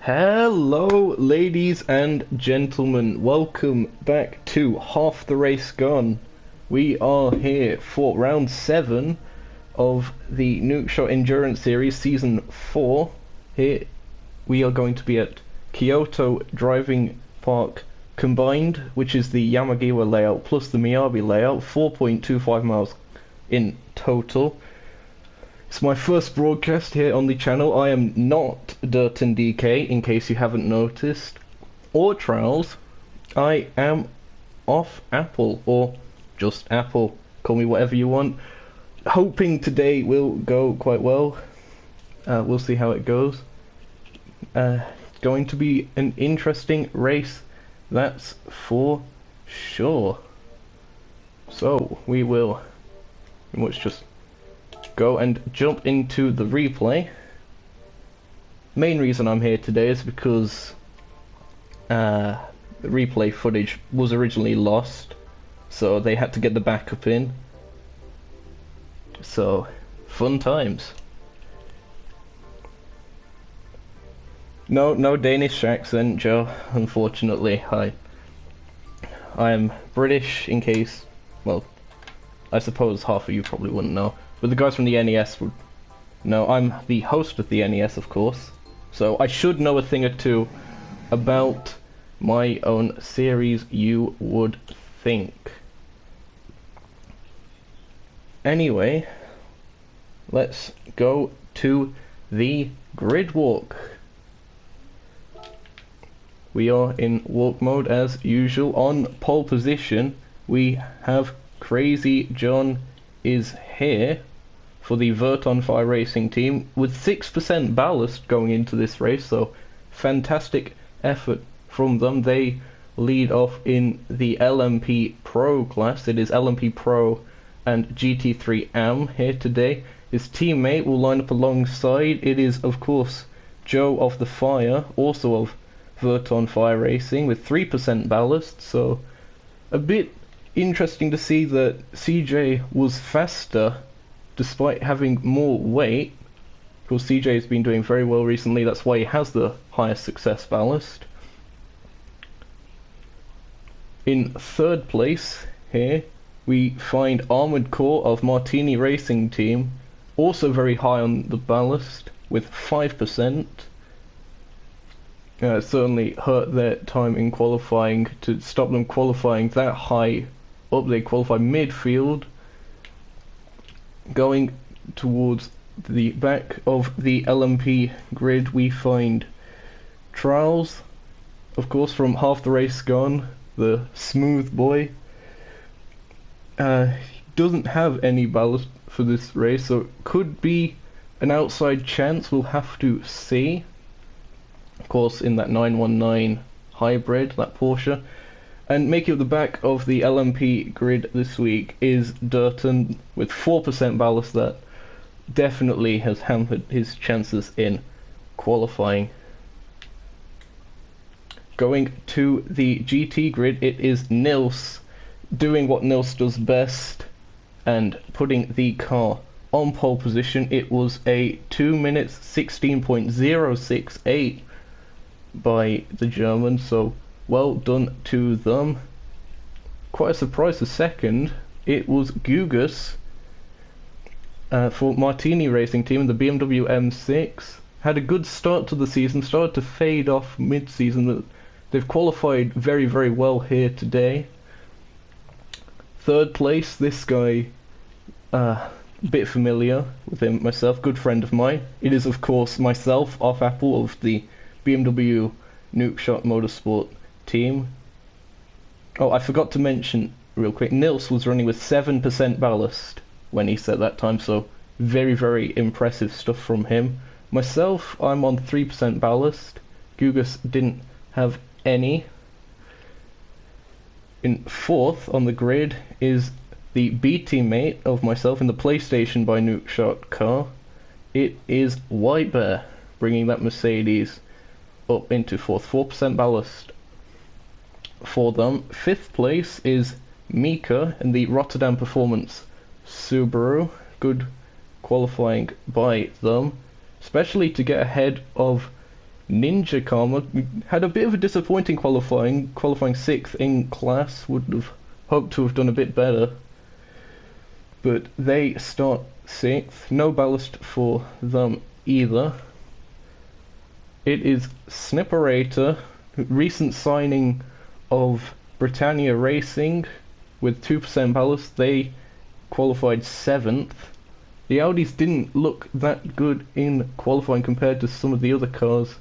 Hello, ladies and gentlemen. Welcome back to Half the Race Gone. We are here for round 7 of the Nukeshot Endurance Series, Season 4. Here we are going to be at Kyoto Driving Park Combined, which is the Yamagiwa layout plus the Miyabi layout, 4.25 miles in total. It's my first broadcast here on the channel. I am not DirtenDK, in case you haven't noticed, or Trials. I am off Apple, or just Apple. Call me whatever you want. Hoping today will go quite well. We'll see how it goes. It's going to be an interesting race, that's for sure. So, we will pretty much just go and jump into the replay. Main reason I'm here today is because the replay footage was originally lost, so they had to get the backup in. So, fun times. No Danish accent, Joe, unfortunately. I am British, in case, well, I suppose half of you probably wouldn't know. But the guys from the NES would know. I'm the host of the NES, of course, so I should know a thing or two about my own series, you would think. Anyway, let's go to the grid walk. We are in walk mode as usual. On pole position, we have Crazy John is here for the Verton Fire Racing team with 6% ballast going into this race, so fantastic effort from them. They lead off in the LMP Pro class. It is LMP Pro and GT3 AM here today. His teammate will line up alongside. It is, of course, Joe of the Fire, also of Verton Fire Racing, with 3% ballast, so a bit interesting to see that CJ was faster despite having more weight. Of course, CJ has been doing very well recently, that's why he has the highest success ballast. In third place here, we find Armored Core of Martini Racing Team, also very high on the ballast, with 5%. It certainly hurt their time in qualifying to stop them qualifying that high up. They qualify midfield. Going towards the back of the LMP grid, we find Trials, of course, from Half the Race Gone, the smooth boy. Doesn't have any ballast for this race, so it could be an outside chance. We'll have to see. Of course, in that 919 hybrid, that Porsche. And making up the back of the LMP grid this week is Dirten with 4% ballast. That definitely has hampered his chances in qualifying. Going to the GT grid, it is Nils doing what Nils does best and putting the car on pole position. It was a 2 minutes 16.068 by the Germans, so well done to them. Quite a surprise, the second, it was Gugas for Martini Racing Team, the BMW M6. Had a good start to the season, started to fade off mid-season. They've qualified very, very well here today. Third place, this guy, bit familiar with him myself, good friend of mine. It is, of course, myself, off Apple, of the BMW Nukeshot Motorsport team. Oh, I forgot to mention real quick, Nils was running with 7% ballast when he set that time, so very, very impressive stuff from him. Myself, I'm on 3% ballast. Gugas didn't have any. In fourth on the grid is the B teammate of myself in the PlayStation by Nukeshot car. It is White Bear, bringing that Mercedes up into fourth, 4% ballast for them. Fifth place is Mika in the Rotterdam Performance Subaru. Good qualifying by them, especially to get ahead of Ninja Karma. Had a bit of a disappointing qualifying 6th in class. Would have hoped to have done a bit better, but they start 6th. No ballast for them either. It is Snipperator, recent signing of Britannia Racing, with 2% ballast. They qualified 7th. The Audis didn't look that good in qualifying compared to some of the other cars.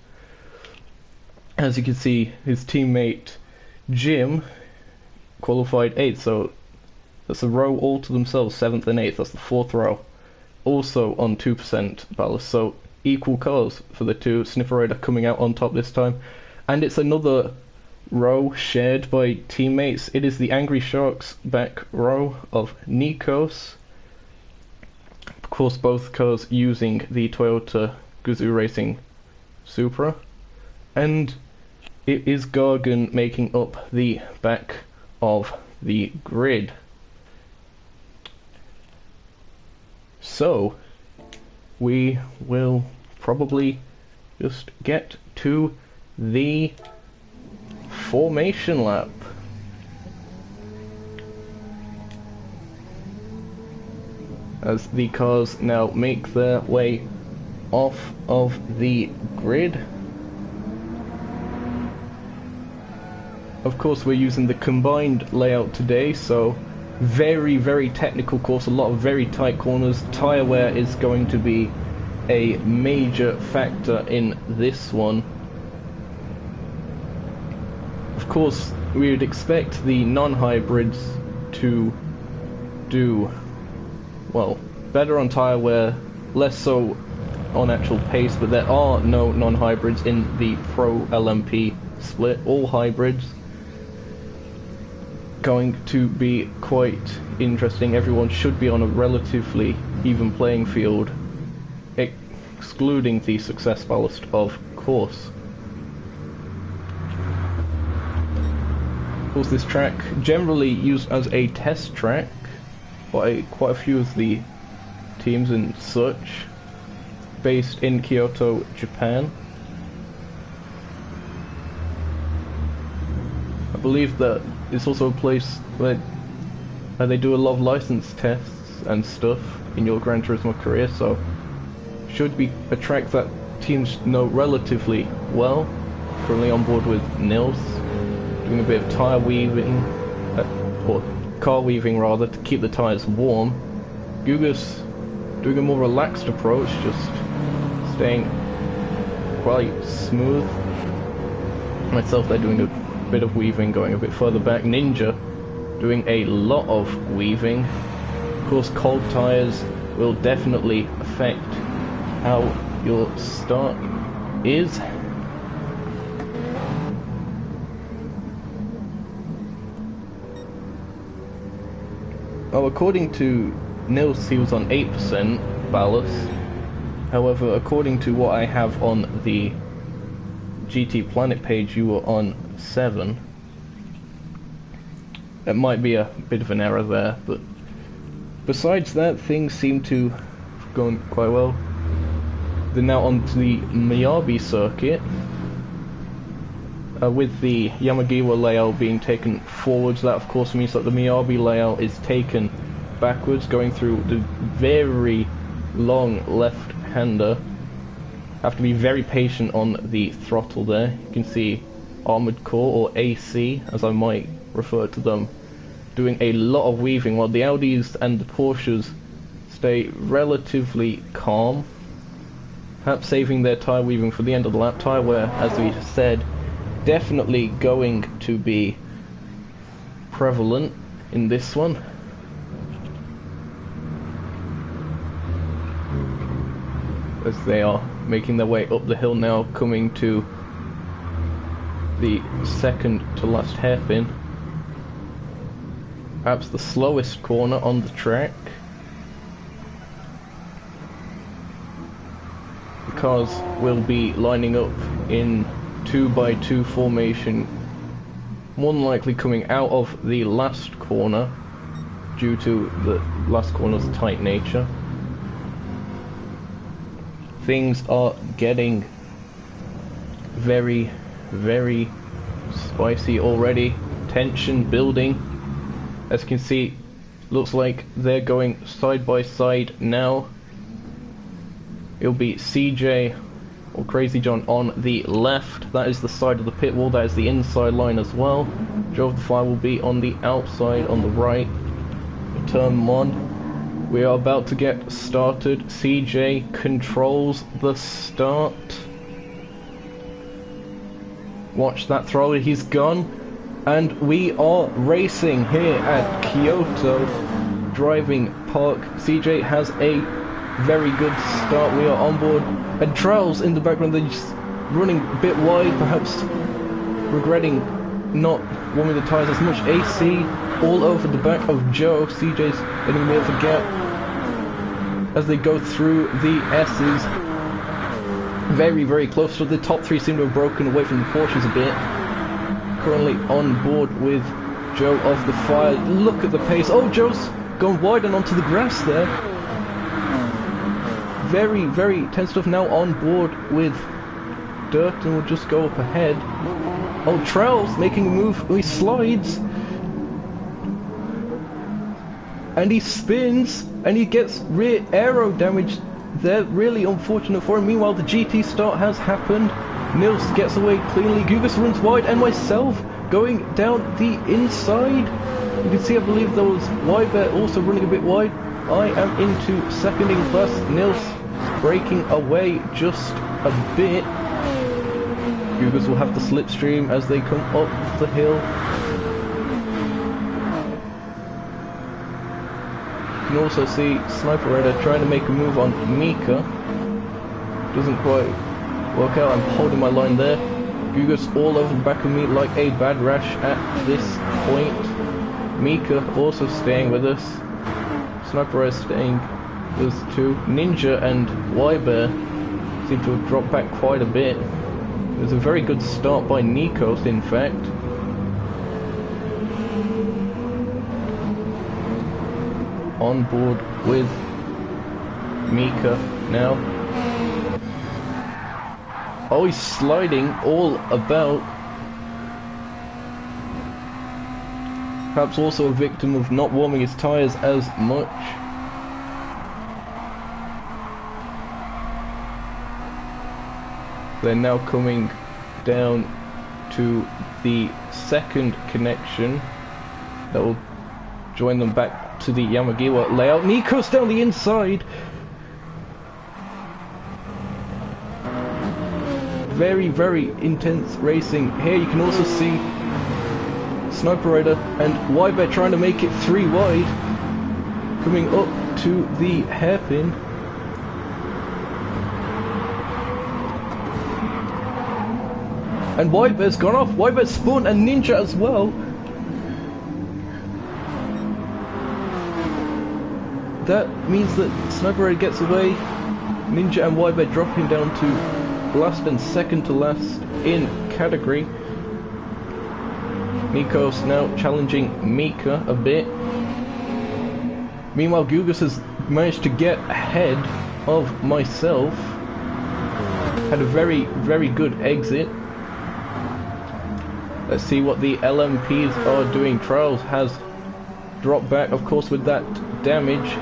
As you can see, his teammate Jim qualified 8th, so that's a row all to themselves, 7th and 8th. That's the 4th row, also on 2% ballast, so equal cars for the two. Snifferator coming out on top this time, and it's another row shared by teammates. It is the Angry Sharks back row of Nikos. Of course, both cars using the Toyota Gazoo Racing Supra, and it is Gargan making up the back of the grid. So we will probably just get to the formation lap. As the cars now make their way off of the grid. Of course, we're using the combined layout today, so very, very technical course, a lot of very tight corners. Tyre wear is going to be a major factor in this one. Of course, we would expect the non-hybrids to do, well, better on tyre wear, less so on actual pace, but there are no non-hybrids in the Pro LMP split. All hybrids. Going to be quite interesting. Everyone should be on a relatively even playing field, excluding the success ballast, of course. Of course, this track generally used as a test track by quite a few of the teams and such, based in Kyoto, Japan. I believe that it's also a place where they do a lot of license tests and stuff in your Gran Turismo career, so should be a track that teams know relatively well. Currently on board with Nils, doing a bit of tyre weaving, or car weaving rather, to keep the tyres warm. Gugas doing a more relaxed approach, just staying quite smooth. Myself there doing a bit of weaving, going a bit further back. Ninja doing a lot of weaving. Of course, cold tyres will definitely affect how your start is. Oh, according to Nils, he was on 8% ballast. However, according to what I have on the GTPlanet page, you were on 7. That might be a bit of an error there, but besides that, things seem to have gone quite well. They're now on to the Miyabi circuit, with the Yamagiwa layout being taken forwards. That of course means that the Miyabi layout is taken backwards, going through the very long left-hander. Have to be very patient on the throttle there. You can see Armored Core, or AC as I might refer to them, doing a lot of weaving, while the Audis and the Porsches stay relatively calm, perhaps saving their tyre weaving for the end of the lap. Tyre wear, as we said, definitely going to be prevalent in this one. As they are making their way up the hill now, coming to the second to last hairpin. Perhaps the slowest corner on the track. The cars will be lining up in 2x2 formation, more than likely coming out of the last corner due to the last corner's tight nature. Things are getting very, very spicy already. Tension building. As you can see, looks like they're going side by side now. It'll be CJ or Crazy John on the left. That is the side of the pit wall. That is the inside line as well. Joe of the Fire will be on the outside on the right. Turn 1. We are about to get started. CJ controls the start. Watch that throttle, he's gone. And we are racing here at Kyoto Driving Park. CJ has a very good start. We are on board. And Trails in the background, they're just running a bit wide, perhaps regretting not warming the tyres as much. AC all over the back of Joe. CJ's getting a bit of a gap as they go through the S's. Very, very close. So the top 3 seem to have broken away from the Porsches a bit. Currently on board with Joe of the Fire. Look at the pace. Oh, Joe's gone wide and onto the grass there. Very, very tense stuff. Now on board with Dirt, and we'll just go up ahead. Oh, Trails making a move. He slides. And he spins. And he gets rear aero damage there. Really unfortunate for him. Meanwhile, the GT start has happened. Nils gets away cleanly. Gugas runs wide. And myself going down the inside. You can see, I believe there was Wyber also running a bit wide. I am into seconding first. Nils breaking away just a bit. Gugas will have the slipstream as they come up the hill. You can also see Sniper Raider trying to make a move on Mika. Doesn't quite work out. I'm holding my line there. Gugas all over the back of me like a bad rash at this point. Mika also staying with us. Sniper is staying with us too. Ninja and Y-Bear seem to have dropped back quite a bit. It was a very good start by Nikos, in fact. On board with Mika now. Oh, he's sliding all about. Perhaps also a victim of not warming his tyres as much. They're now coming down to the second connection that will join them back to the Yamagiwa layout. Nikos down the inside. Very, very intense racing. Here you can also see Sniper Rider and Y-Bear trying to make it 3 wide. Coming up to the hairpin. And Y-Bear's gone off. Y-Bear's spun and Ninja as well. That means that Sniper Rider gets away. Ninja and Y-Bear dropping down to last and second to last in category. Nikos now challenging Mika a bit. Meanwhile, Gugas has managed to get ahead of myself. Had a very, very good exit. Let's see what the LMPs are doing. Trials has dropped back, of course, with that damage.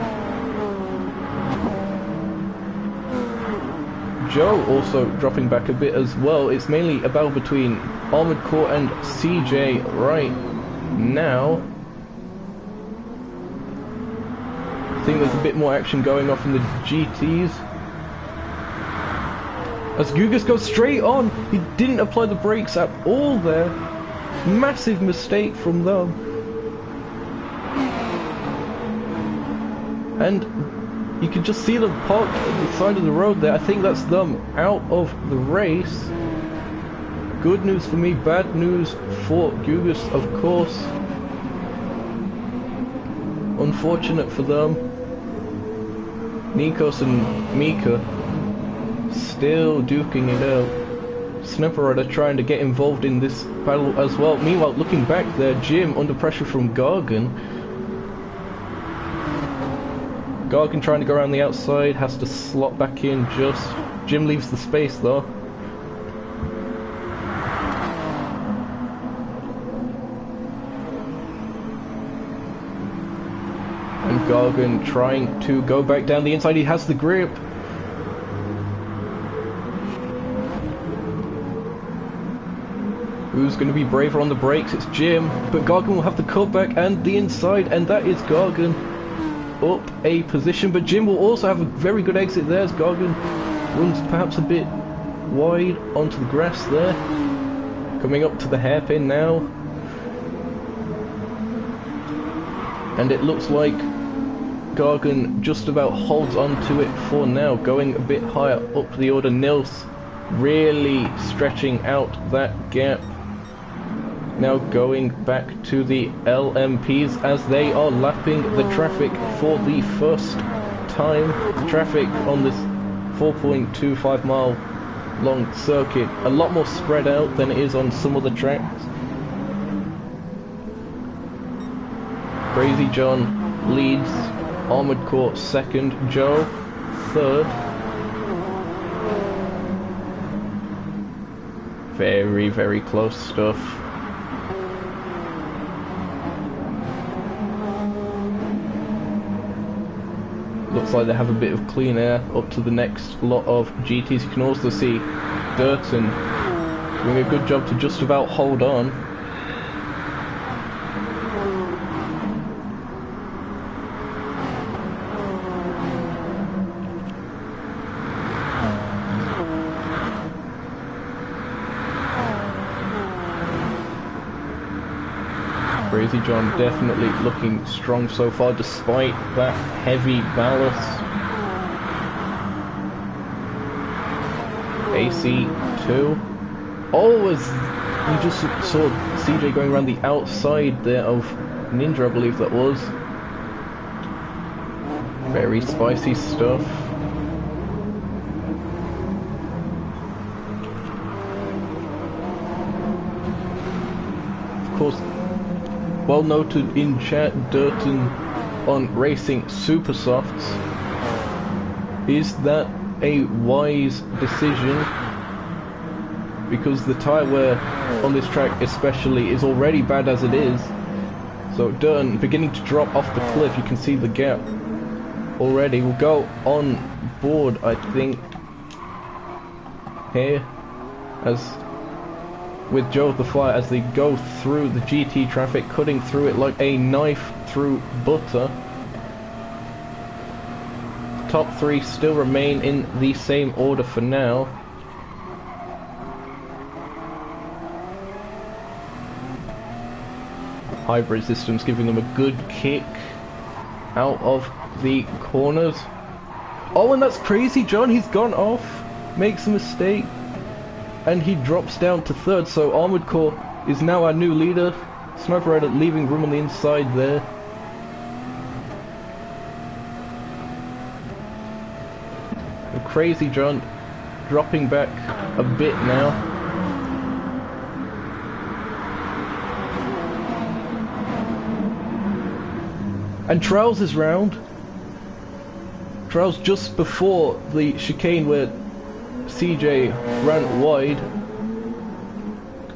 Joe also dropping back a bit as well. It's mainly a battle between Armored Core and CJ right now. I think there's a bit more action going off in the GTs. As Gugas goes straight on, he didn't apply the brakes at all there. Massive mistake from them. And you can just see them parked at the side of the road there. I think that's them out of the race. Good news for me, bad news for Gugas, of course. Unfortunate for them. Nikos and Mika still duking it out. Sniper Rider trying to get involved in this battle as well. Meanwhile, looking back there, Jim under pressure from Gargan. Gargan trying to go around the outside, has to slot back in just. Jim leaves the space though. And Gargan trying to go back down the inside, he has the grip. Who's going to be braver on the brakes? It's Jim, but Gargan will have the cutback and the inside, and that is Gargan up a position, but Jim will also have a very good exit there as Gargan runs perhaps a bit wide onto the grass there. Coming up to the hairpin now. And it looks like Gargan just about holds on to it for now, going a bit higher up the order. Nils really stretching out that gap. Now going back to the LMPs as they are lapping the traffic for the first time. Traffic on this 4.25 mile long circuit, a lot more spread out than it is on some other tracks. Crazy John leads, Armored Core second, Joe third. Very, very close stuff. Looks like they have a bit of clean air up to the next lot of GTs. You can also see Dirten doing a good job to just about hold on. Crazy John definitely looking strong so far despite that heavy ballast. AC2. Oh, as you just saw CJ going around the outside there of Ninja, I believe that was. Very spicy stuff. Of course, well noted in chat, Dirten on racing super softs. Is that a wise decision? Because the tyre wear on this track especially is already bad as it is. So Dirten beginning to drop off the cliff, you can see the gap already. We'll go on board, I think, here, as with Joe of the Fire, as they go through the GT traffic, cutting through it like a knife through butter. Top three still remain in the same order for now. Hybrid systems giving them a good kick out of the corners. Oh, and that's crazy, John. He's gone off, makes a mistake, and he drops down to third. So Armored Core is now our new leader. Sniper Rider leaving room on the inside there. And Crazy John dropping back a bit now. And Trials is round. Trials just before the chicane where CJ ran wide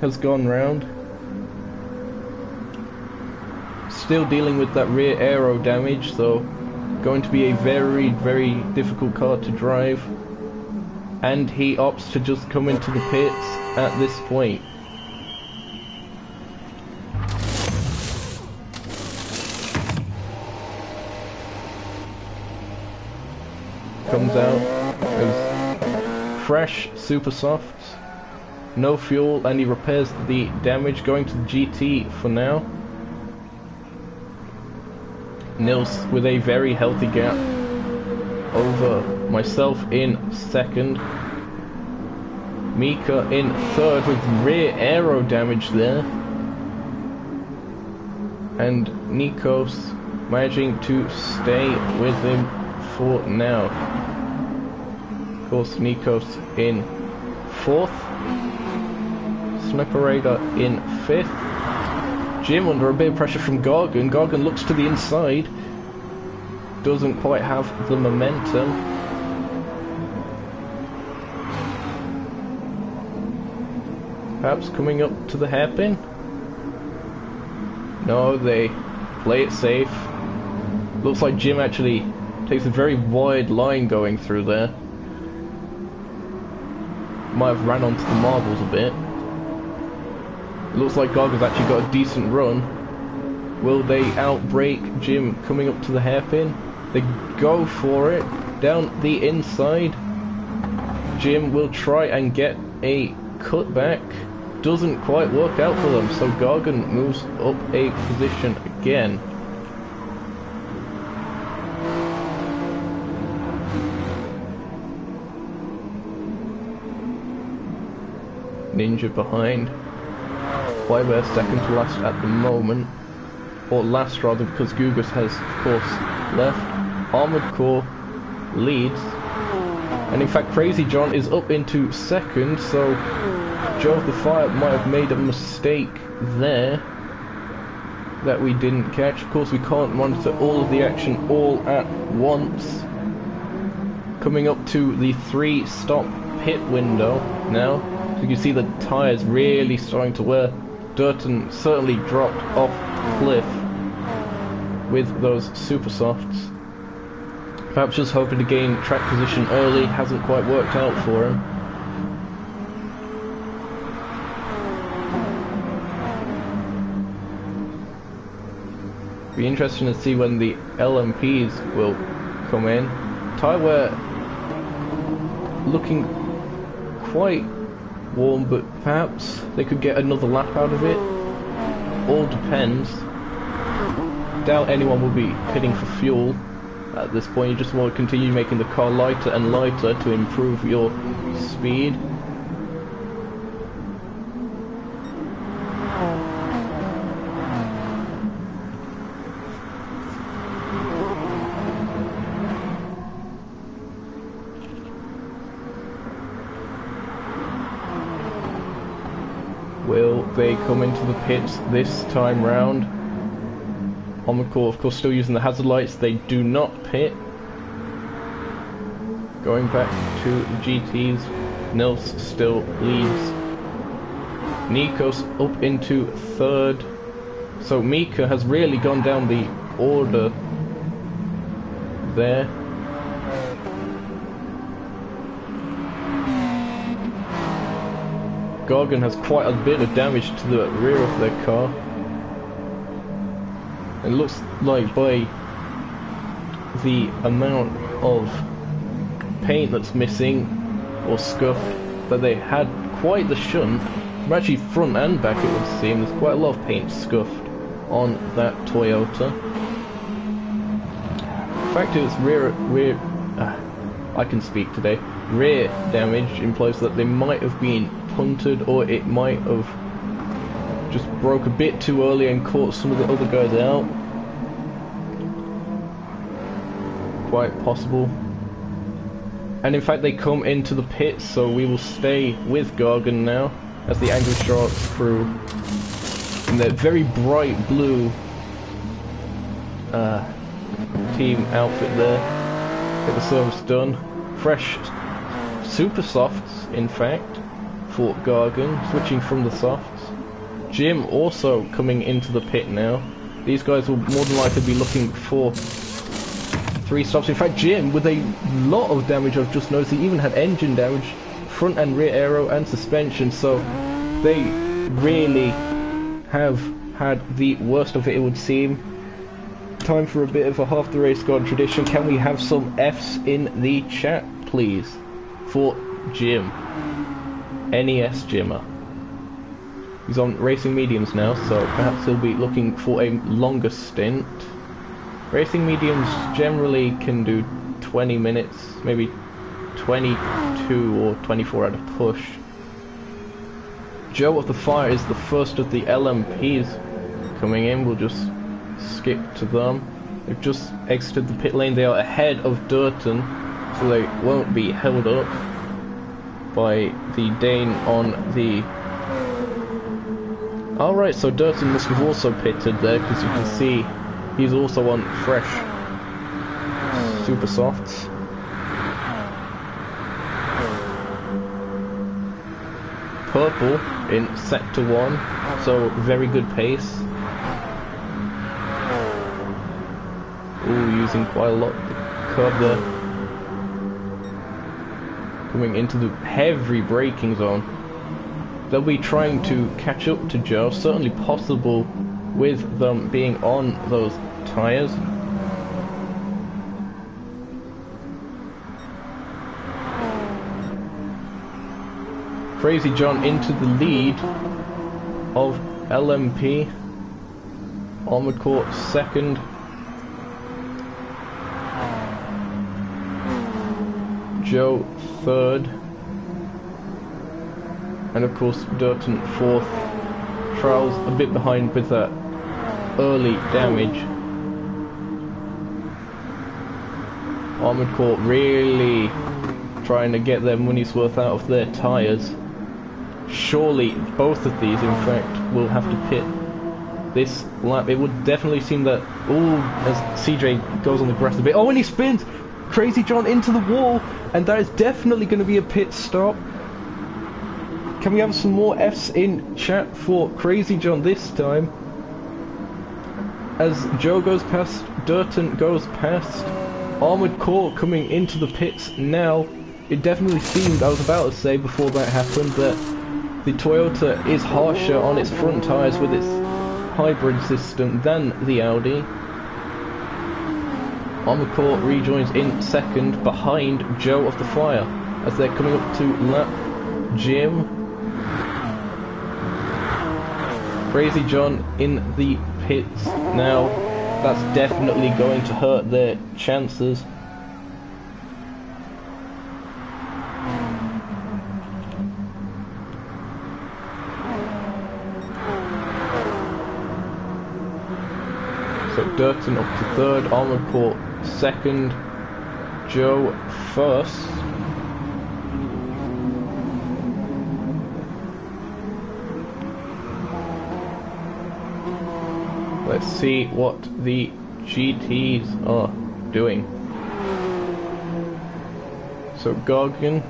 has gone round. Still dealing with that rear aero damage, so going to be a very, very difficult car to drive. And he opts to just come into the pits at this point. Comes out as fresh super softs, no fuel, and he repairs the damage, going to the GT for now. Nils with a very healthy gap over myself in second. Mika in third with rear aero damage there. And Nikos managing to stay with him for now. Of course, Nikos in fourth. Sniper Raider in fifth. Jim under a bit of pressure from Gargan. Gargan looks to the inside. Doesn't quite have the momentum. Perhaps coming up to the hairpin? No, they play it safe. Looks like Jim actually takes a very wide line going through there. Might have ran onto the marbles a bit. It looks like Gargan's actually got a decent run. Will they outbrake Jim coming up to the hairpin? They go for it. Down the inside. Jim will try and get a cutback. Doesn't quite work out for them, so Gargan moves up a position again. Ninja behind. Why we're second to last at the moment, or last rather, because Gugas has of course left. Armored Core leads, and in fact Crazy John is up into second, so Joe of the Fire might have made a mistake there that we didn't catch. Of course we can't monitor all of the action all at once. Coming up to the 3-stop pit window now. You can see the tyres really starting to wear. Dirten certainly dropped off the cliff with those super softs. Perhaps just hoping to gain track position early, hasn't quite worked out for him. Be interesting to see when the LMPs will come in. Tyre wear looking quite warm, but perhaps they could get another lap out of it. All depends. Doubt anyone will be pitting for fuel At this point, you just want to continue making the car lighter and lighter to improve your speed. Will they come into the pits this time round? Omicor, of course, still using the hazard lights. They do not pit. Going back to the GTs, Nils still leads. Nikos up into third. So Mika has really gone down the order there. Gargan has quite a bit of damage to the rear of their car. It looks like by the amount of paint that's missing or scuffed that they had quite the shunt. From actually front and back it would seem, there's quite a lot of paint scuffed on that Toyota. The fact is I can speak today. Rear damage implies that they might have been punted, or it might have just broke a bit too early and caught some of the other guys out. Quite possible. And in fact they come into the pits, so we will stay with Gargan now as the Angry Sharks crew in their very bright blue team outfit there. Get the service done. Fresh super softs, in fact, for Gargan, switching from the softs. Jim also coming into the pit now. These guys will more than likely be looking for 3 stops. In fact, Jim, with a lot of damage, I've just noticed, he even had engine damage, front and rear aero and suspension, so they really have had the worst of it, it would seem. Time for a bit of a half the race gone tradition. Can we have some Fs in the chat, please, for Jim? NES Jimmer. He's on racing mediums now, so perhaps he'll be looking for a longer stint. Racing mediums generally can do 20 minutes, maybe 22 or 24 at a push. Joe of the Fire is the first of the LMPs coming in. We'll just skip to them. They've just exited the pit lane. They are ahead of Dirten, so they won't be held up by the Dane on the... Alright, so Dirten must have also pitted there, because you can see he's also on fresh super softs. Purple in sector 1, so very good pace. Ooh, using quite a lot of the curb there. Coming into the heavy braking zone. They'll be trying to catch up to Joe, certainly possible with them being on those tyres. Crazy John into the lead of LMP. Armored Core second. Joe third. And of course Dirten fourth. Trials a bit behind with that early damage. Armored Core really trying to get their money's worth out of their tyres. Surely both of these, in fact, will have to pit this lap. It would definitely seem that, as CJ goes on the grass a bit, and he spins! Crazy John into the wall, and that is definitely going to be a pit stop. Can we have some more Fs in chat for Crazy John this time? As Joe goes past, Dirten goes past. Armored Core coming into the pits now. It definitely seemed, I was about to say before that happened, that the Toyota is harsher on its front tyres with its hybrid system than the Audi. Armored Core rejoins in second behind Joe of the Fire as they're coming up to lap Jim. Crazy John in the pits now. that's definitely going to hurt their chances. So Dirten up to third, Armored Core second, Joe first. Let's see what the GTs are doing. So Gargan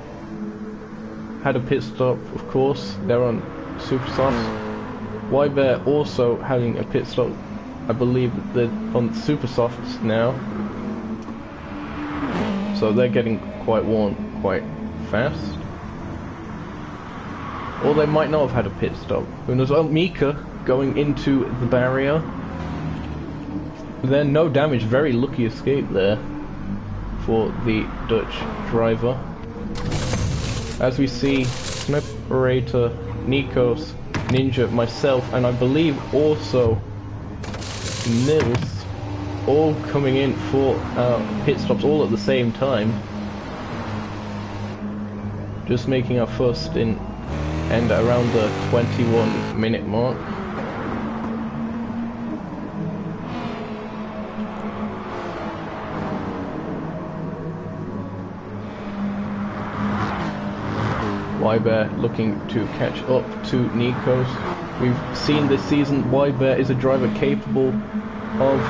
had a pit stop, of course. They're on super softs. Y-Bear also having a pit stop. I believe they're on super softs now. So they're getting quite worn quite fast. Or they might not have had a pit stop. Who knows? Oh, Mika going into the barrier. Then no damage, very lucky escape there for the Dutch driver. As we see, Sniperator, Nikos, Ninja, myself, and I believe also Nils, all coming in for pit stops all at the same time. Just making our first in and around the 21-minute mark. Y-Bear looking to catch up to Nikos. We've seen this season Y-Bear is a driver capable of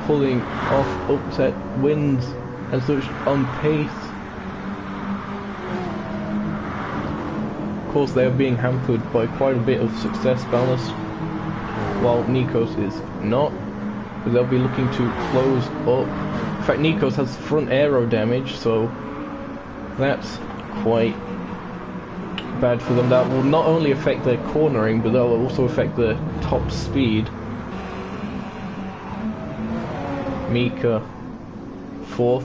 pulling off upset wins and such on pace. Of course they are being hampered by quite a bit of success ballast, while Nikos is not, but they'll be looking to close up. In fact, Nikos has front aero damage, so that's quite bad for them. That will not only affect their cornering, but that will also affect their top speed. Mika fourth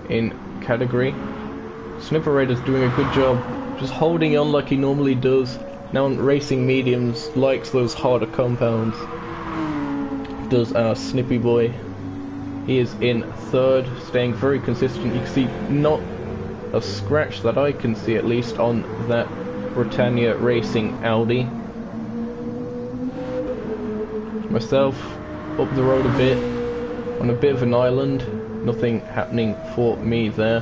in category. Sniperator's doing a good job, just holding on like he normally does. Now on racing mediums, likes those harder compounds. Does our Snippy boy. He is in third, staying very consistent. You can see not a scratch that I can see, at least, on that Britannia Racing Audi. Myself up the road a bit, on a bit of an island. Nothing happening for me there.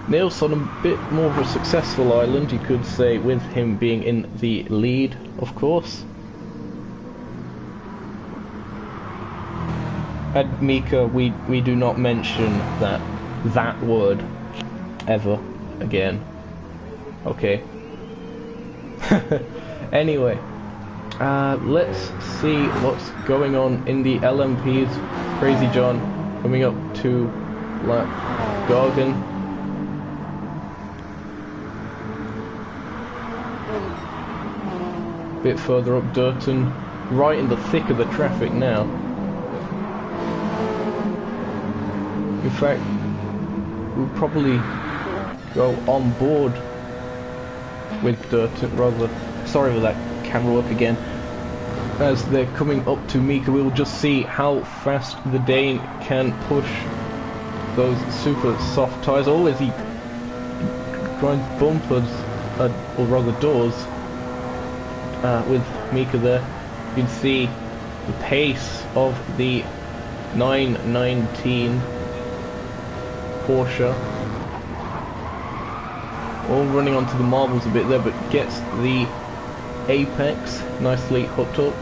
Niels on a bit more of a successful island, you could say, with him being in the lead, of course. At Mika, we do not mention that word ever again. Okay. Anyway, let's see what's going on in the LMPs. Crazy John coming up to Gargan. Bit further up Dirten, right in the thick of the traffic now. In fact, we'll probably go on board with Dirten, rather. Sorry for that camera work again. As they're coming up to Mika, we'll just see how fast the Dane can push those super soft tyres. Always he grinds bumpers, or rather doors, with Mika there. You can see the pace of the 919 Porsche. All running onto the marbles a bit there, but gets the apex nicely hooked up.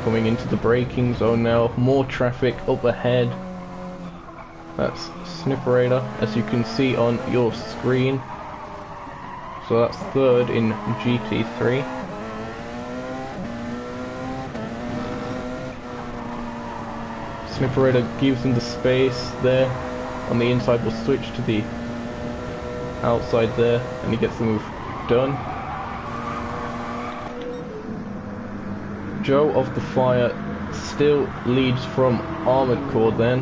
Coming into the braking zone now, more traffic up ahead. That's Sniperator, as you can see on your screen. So that's third in GT3. Sniperator gives him the space there. On the inside, we'll switch to the outside there, and he gets the move done. Joe of the Fire still leads from Armored Core then.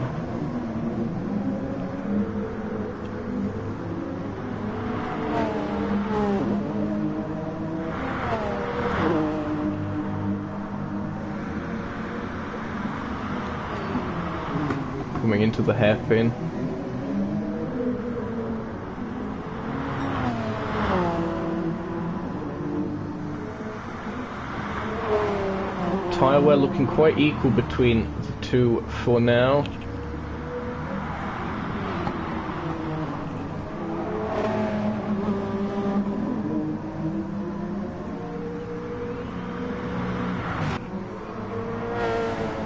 coming into the hairpin. Tyre wear looking quite equal between the two for now.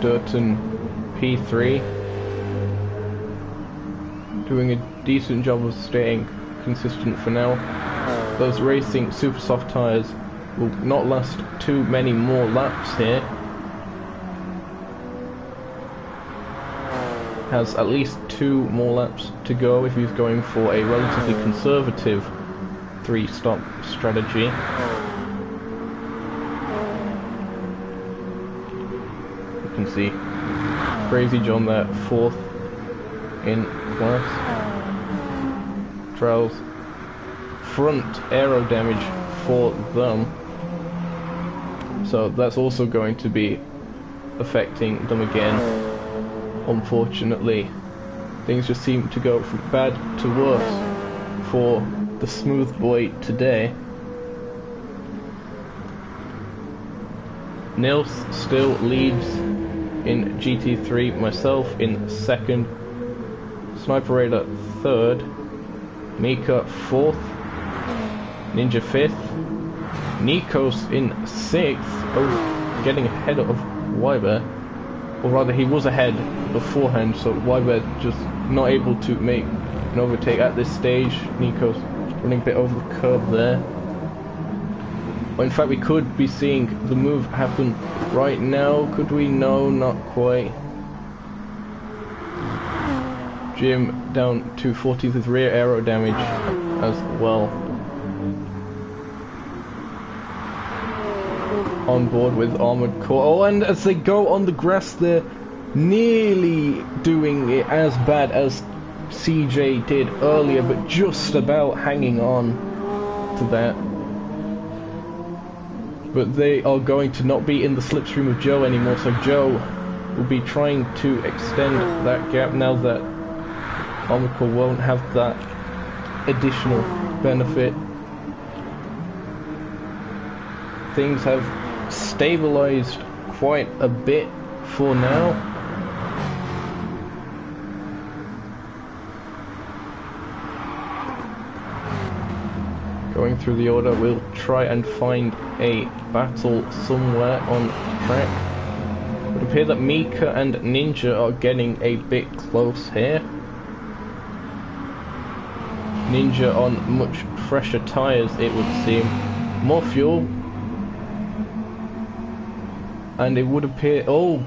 Dirten P3 doing a decent job of staying consistent for now. Those racing super soft tyres will not last too many more laps here. Has at least 2 more laps to go if he's going for a relatively conservative 3-stop strategy. You can see Crazy John there, 4th in class. Trials front aero damage for them, so that's also going to be affecting them again. Unfortunately, things just seem to go from bad to worse for the smooth boy today. Nils still leads in GT3, myself in 2nd, Sniper Raider 3rd, Mika 4th, Ninja 5th, Nikos in 6th, oh, getting ahead of Wyber. Or rather, he was ahead beforehand, so Wyber just not able to make an overtake at this stage. Nikos running a bit over the curb there. Well, in fact, we could be seeing the move happen right now. Could we? No, not quite. Jim down to 40th with rear aero damage as well. On board with Armored Core. Oh, and as they go on the grass, they're nearly doing it as bad as CJ did earlier, but just about hanging on to that. But they are going to not be in the slipstream of Joe anymore, so Joe will be trying to extend that gap now that Armored Core won't have that additional benefit. Things have stabilized quite a bit for now. Going through the order, we'll try and find a battle somewhere on track. It would appear that Mika and Ninja are getting a bit close here. Ninja on much fresher tyres, it would seem. More fuel. And it would appear, oh,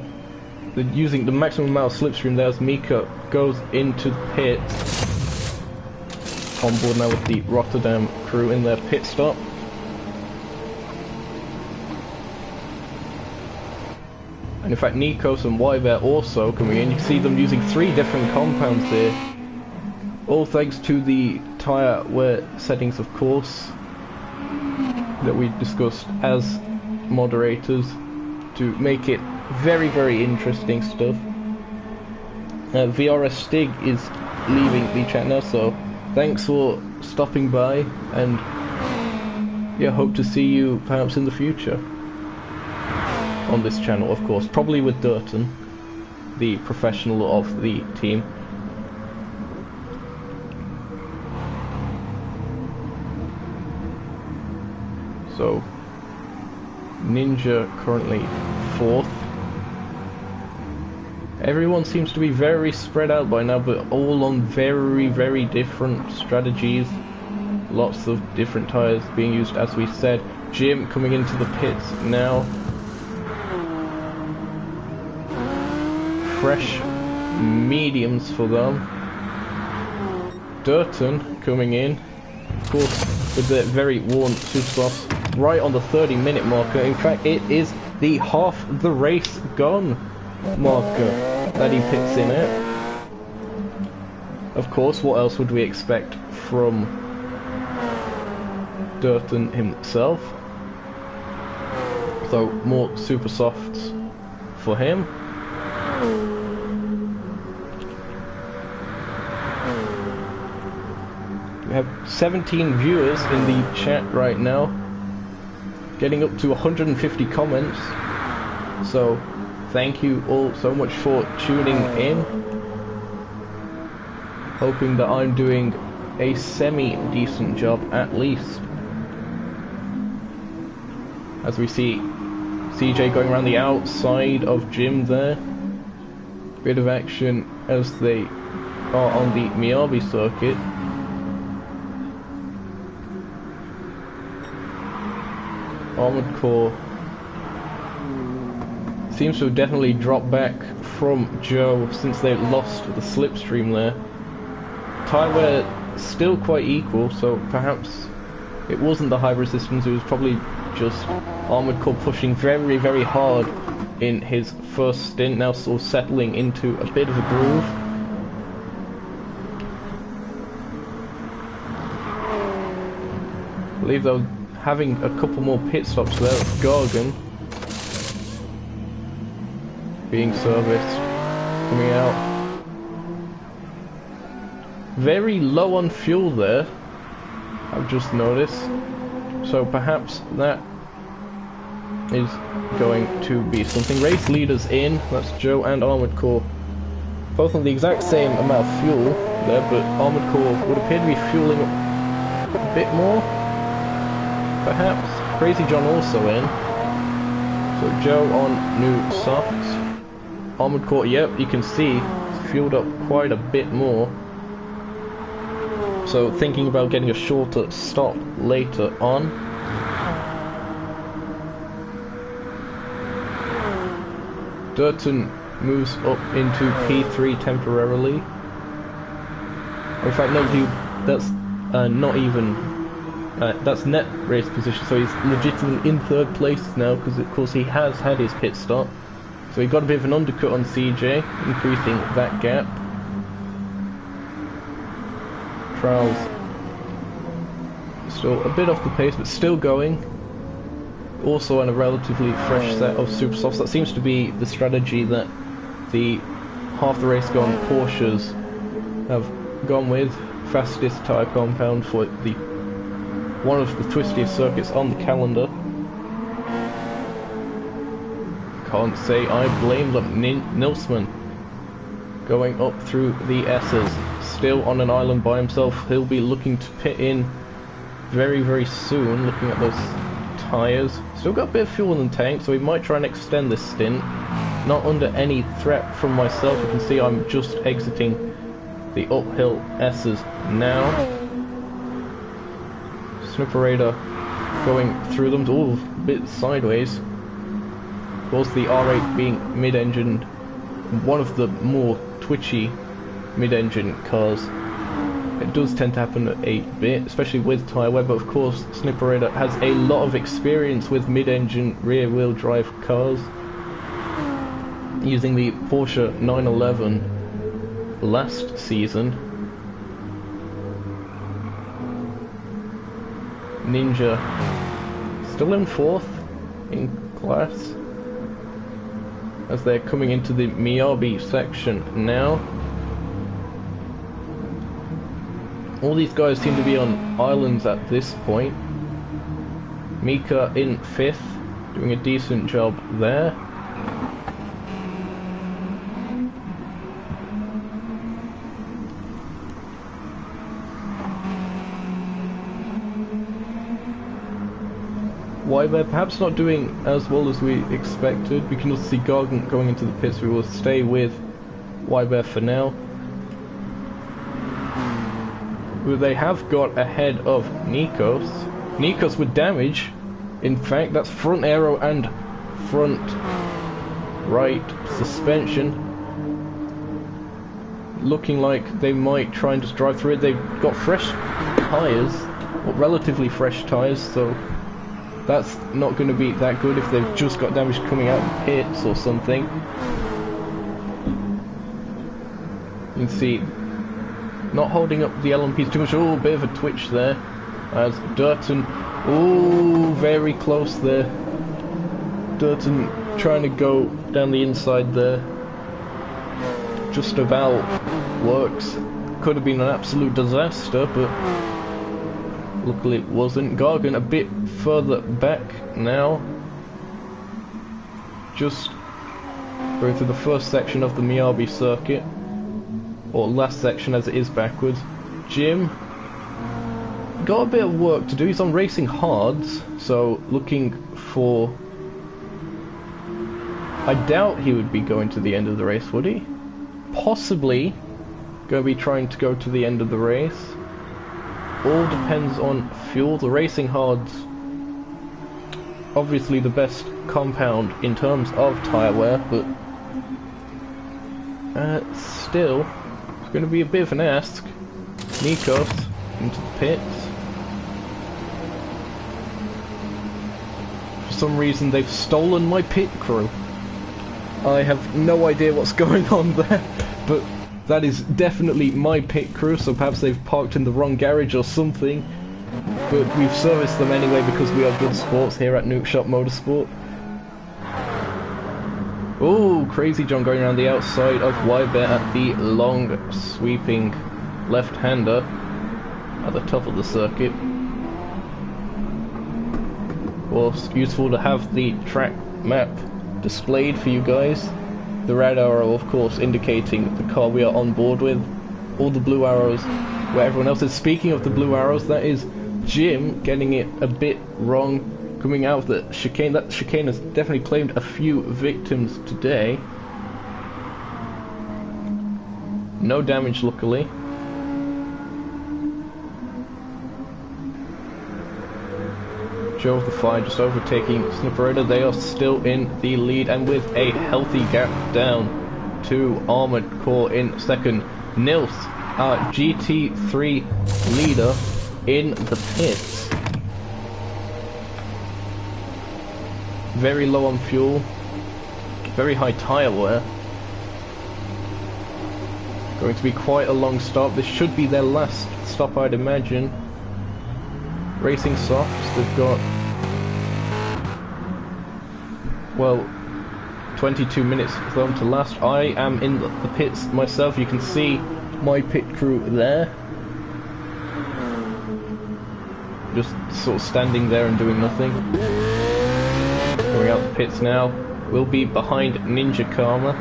using the maximum amount of slipstream there as Mika goes into the pit. On board now with the Rotterdam crew in their pit stop. And in fact, Nikos and Wyber also coming in. You can see them using 3 different compounds here. All thanks to the tyre wear settings, of course, that we discussed as moderators, to make it very, very interesting stuff. VRS Stig is leaving the chat now, so thanks for stopping by, and yeah, hope to see you perhaps in the future on this channel, of course, probably with Dirten, the professional of the team. So Ninja currently 4th. Everyone seems to be very spread out by now, but all on very, very different strategies. Lots of different tyres being used, as we said. Jim coming into the pits now. Fresh mediums for them. Dirten coming in, of course, with the very worn super softs. Right on the 30-minute marker. In fact, it is the half the race gone marker that he pits in at. Of course, what else would we expect from Dirten himself? So, more super softs for him. We have 17 viewers in the chat right now, getting up to 150 comments, so thank you all so much for tuning in. Hoping that I'm doing a semi-decent job at least. As we see CJ going around the outside of Jim there. Bit of action as they are on the Miyabi circuit. Armored Core seems to have definitely dropped back from Joe since they lost the slipstream there. Tyre wear still quite equal, so perhaps it wasn't the high resistance, it was probably just Armored Core pushing very, very hard in his first stint, now sort of settling into a bit of a groove. I believe they're having a couple more pit stops there. Gargan being serviced, coming out. Very low on fuel there, I've just noticed, so perhaps that is going to be something. Race leaders in, that's Joe and Armored Core, both on the exact same amount of fuel there, but Armored Core would appear to be fueling up a bit more, perhaps. Crazy John also in, so Joe on new softs. Armored Core, yep, you can see, it's fueled up quite a bit more. So thinking about getting a shorter stop later on. Dirten moves up into P3 temporarily. In fact, no, that's not even... that's net race position, so he's legitimately in third place now, because of course he has had his pit stop. So he got a bit of an undercut on CJ, increasing that gap. Trials still a bit off the pace, but still going. Also on a relatively fresh set of super softs. That seems to be the strategy that the half the race gone Porsches have gone with. Fastest tyre compound for the one of the twistiest circuits on the calendar. Can't say I blame them. Nilsman going up through the S's. Still on an island by himself. He'll be looking to pit in very, very soon, looking at those tyres. Still got a bit of fuel in the tank, so he might try and extend this stint. Not under any threat from myself. You can see I'm just exiting the uphill S's now. Snipperator going through them. Ooh, a bit sideways. Of course, the R8 being mid-engine, one of the more twitchy mid-engine cars. It does tend to happen a bit, especially with tyre wear, but of course Snipperator has a lot of experience with mid-engine rear-wheel drive cars, using the Porsche 911 last season. Ninja still in fourth in class, as they're coming into the Miyabi section now. All these guys seem to be on islands at this point. Mika in 5th, doing a decent job there. Wyber perhaps not doing as well as we expected. We can also see Gargant going into the pits. We will stay with Wyber for now. Who they have got ahead of Nikos. Nikos with damage. In fact, that's front aero and front right suspension. Looking like they might try and just drive through it. They've got fresh tyres, or relatively fresh tyres, so that's not going to be that good if they've just got damage coming out of pits or something. You can see, not holding up the LMPs too much. Oh, a bit of a twitch there. As Dirten, oh, very close there. Dirten trying to go down the inside there. Just about works. Could have been an absolute disaster, but Luckily it wasn't. Gargan a bit further back now. Just going through the first section of the Miyabi circuit. Or last section as it is backwards. Jim got a bit of work to do. He's on racing hards, so looking for... I doubt he would be going to the end of the race, would he? Possibly going to be trying to go to the end of the race. All depends on fuel. The racing hards, obviously the best compound in terms of tyre wear, but still, it's going to be a bit of an ask. Nukeshot into the pits. For some reason they've stolen my pit crew. I have no idea what's going on there, but that is definitely my pit crew, so perhaps they've parked in the wrong garage or something. But we've serviced them anyway because we are good sports here at Nukeshot Motorsport. Oh, Crazy John going around the outside of Wybear at the long sweeping left-hander at the top of the circuit. Of course, useful to have the track map displayed for you guys. The red arrow, of course, indicating the car we are on board with. All the blue arrows where everyone else is. Speaking of the blue arrows, that is Jim getting it a bit wrong coming out of the chicane. That chicane has definitely claimed a few victims today. No damage, luckily. Joe of the Fire just overtaking Sniperator. They are still in the lead and with a healthy gap down to Armored Core in second. Nils, our GT3 leader, in the pits. Very low on fuel, very high tyre wear. Going to be quite a long stop. This should be their last stop, I'd imagine. Racing softs, they've got, well, 22 minutes for them to last. I am in the pits myself. You can see my pit crew there. Just sort of standing there and doing nothing. Going out the pits now. We'll be behind Ninja Karma.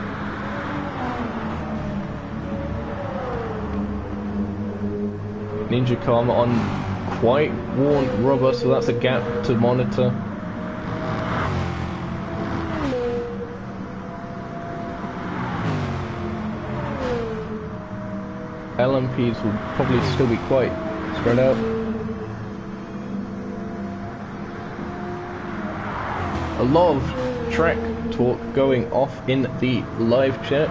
Ninja Karma on quite worn rubber, so that's a gap to monitor. LMPs will probably still be quite spread out. A lot of track talk going off in the live chat.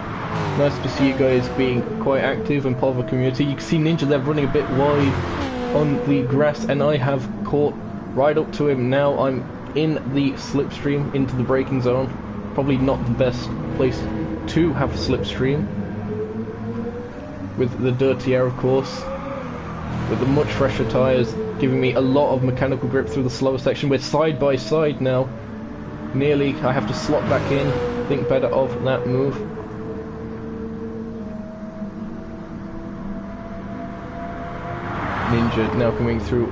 Nice to see you guys being quite active and part of a community. You can see Ninja there running a bit wide on the grass, and I have caught right up to him. Now I'm in the slipstream into the braking zone. Probably not the best place to have a slipstream with the dirty air, of course, with the much fresher tyres giving me a lot of mechanical grip through the slower section. We're side by side now, nearly. I have to slot back in, think better of that move. Ninja now coming through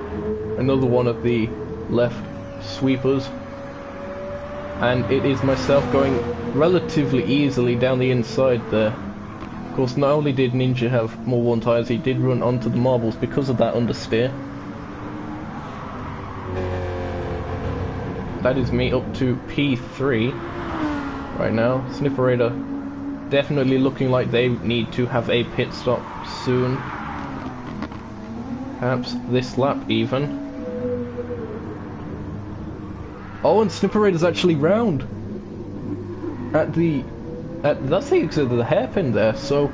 another one of the left sweepers, and it is myself going relatively easily down the inside there. Of course, not only did Ninja have more worn tyres, he did run onto the marbles because of that understeer. That is me up to P3 right now. Sniperator definitely looking like they need to have a pit stop soon. Perhaps this lap even. Oh, and Sniperator's actually round that's the exit of the hairpin there, so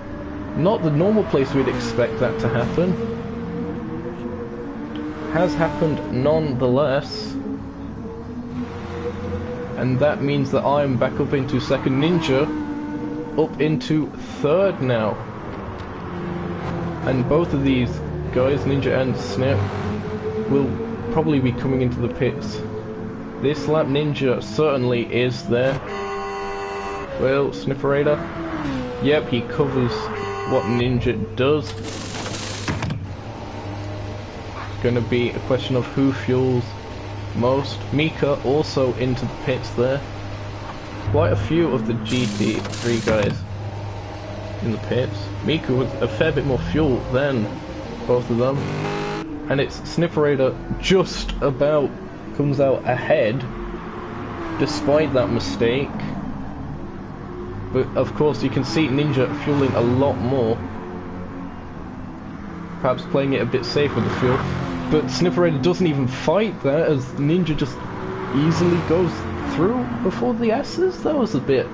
not the normal place we'd expect that to happen. Has happened nonetheless, and that means that I'm back up into second. Ninja up into third now, and both of these guys, Ninja and Snip, will probably be coming into the pits. This lap Ninja certainly is there. Well, Sniperator, yep, he covers what Ninja does. going to be a question of who fuels most. Mika also into the pits there. Quite a few of the GT3 guys in the pits. Mika with a fair bit more fuel than both of them. And it's Snipperator just about comes out ahead despite that mistake. But of course you can see Ninja fueling a lot more. Perhaps playing it a bit safe with the fuel. But Snipperator doesn't even fight that as Ninja just easily goes through before the S's. That was a bit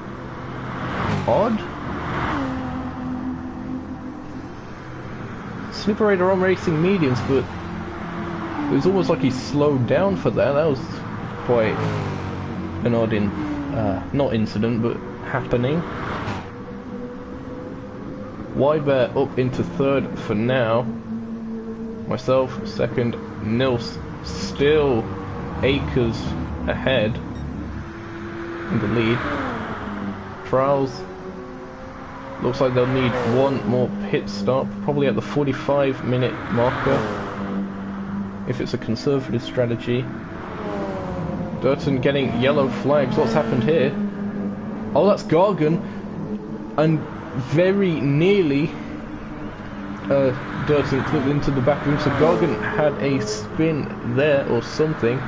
odd. Snipperator on racing mediums, but it was almost like he slowed down for that. That was quite an odd not incident, but happening. Wybear up into third for now. Myself second. Nils still acres ahead in the lead. Trials looks like they'll need one more pit stop, probably at the 45-minute marker if it's a conservative strategy. Dirten getting yellow flags. What's happened here? Oh, that's Gargan, and very nearly Dirten clipped into the back room, so Gargan had a spin there or something.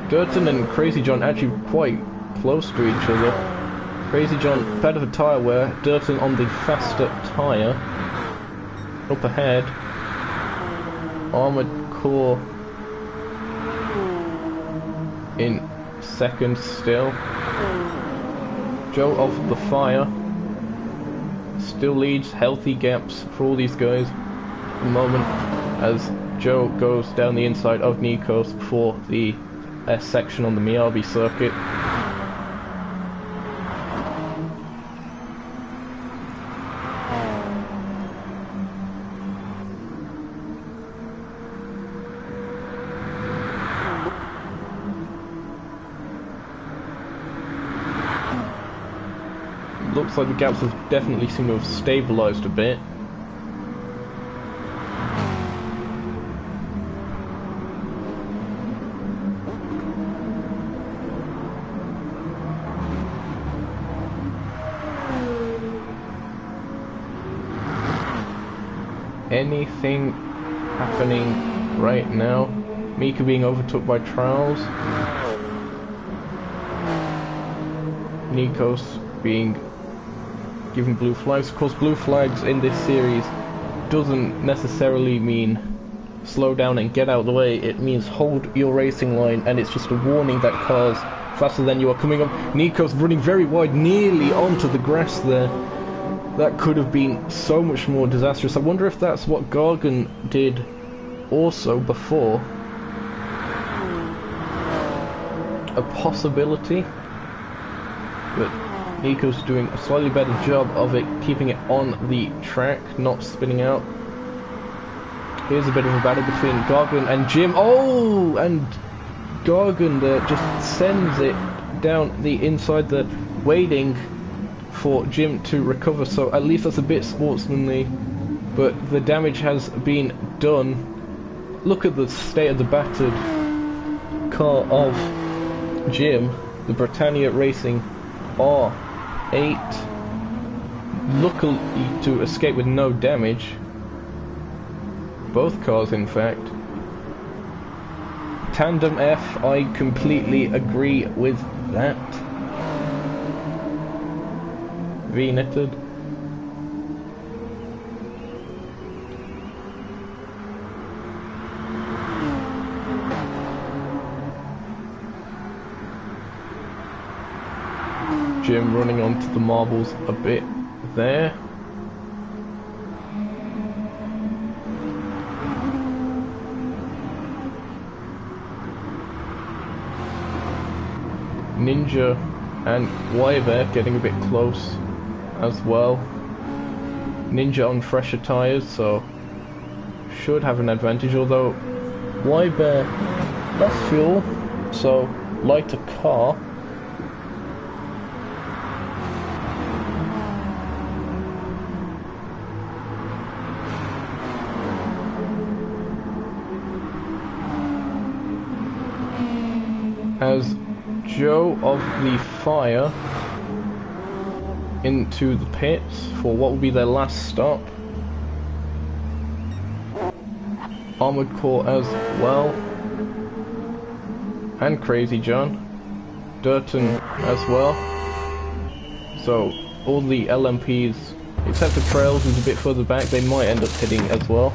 Dirten and Crazy John actually quite close to each other. Crazy John better for tyre wear, Dirten on the faster tyre. Up ahead, Armoured Core in second still. Joe of the Fire still leads, healthy gaps for all these guys at the moment as Joe goes down the inside of Nikos for the S section on the Miyabi circuit. Looks like the gaps have definitely seemed to have stabilised a bit. Anything happening right now? Mika being overtook by Trials. Nikos being given blue flags. Of course, blue flags in this series doesn't necessarily mean slow down and get out of the way. It means hold your racing line, and it's just a warning that cars faster than you are coming up. Nikos running very wide, nearly onto the grass there. That could have been so much more disastrous. I wonder if that's what Gargan did also before. A possibility. But Nico's doing a slightly better job of it, keeping it on the track, not spinning out. Here's a bit of a battle between Gargan and Jim. Oh! And Gargan there just sends it down the inside there, waiting for Jim to recover, so at least that's a bit sportsmanly, but the damage has been done. Look at the state of the battered car of Jim, the Britannia Racing R8, luckily to escape with no damage. Both cars, in fact. Tandem F, I completely agree with that. V-netted. Jim running onto the marbles a bit there. Ninja and Wybear getting a bit close as well. Ninja on fresher tyres, so should have an advantage, although Wybear less fuel, so lighter car. as Joe of the Fire into the pits for what will be their last stop. Armored Core as well, and Crazy John, Dirten as well. So all the LMPs, except for Trails, who's a bit further back, they might end up hitting as well.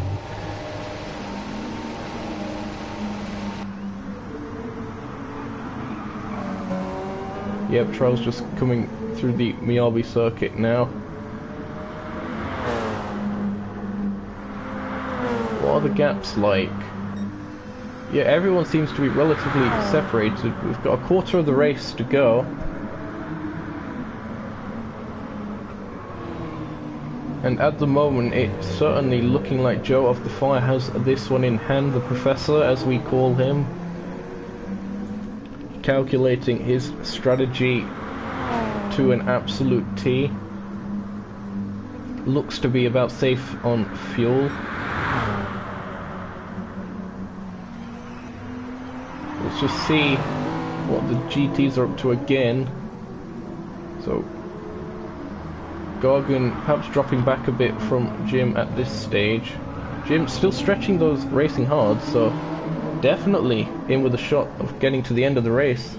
Yep, Trails just coming through the Miyabi circuit now. What are the gaps like? Yeah, everyone seems to be relatively separated. We've got a quarter of the race to go. And at the moment, it's certainly looking like Joe of the Fire has this one in hand, the Professor, as we call him. Calculating his strategy to an absolute T. Looks to be about safe on fuel. Let's just see what the GTs are up to again. So Gargan perhaps dropping back a bit from Jim at this stage. Jim still stretching those racing hard, so definitely in with a shot of getting to the end of the race.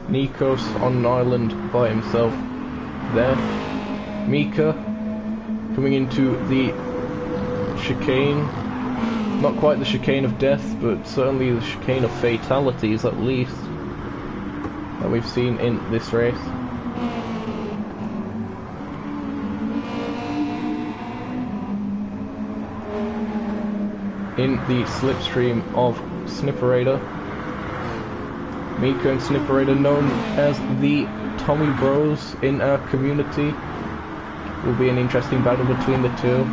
Nikos on an island by himself there. Mika coming into the chicane. Not quite the chicane of death, but certainly the chicane of fatalities at least that we've seen in this race. In the slipstream of Snipperator. Mika and Snipperator, known as the Tommy Bros in our community. Will be an interesting battle between the two.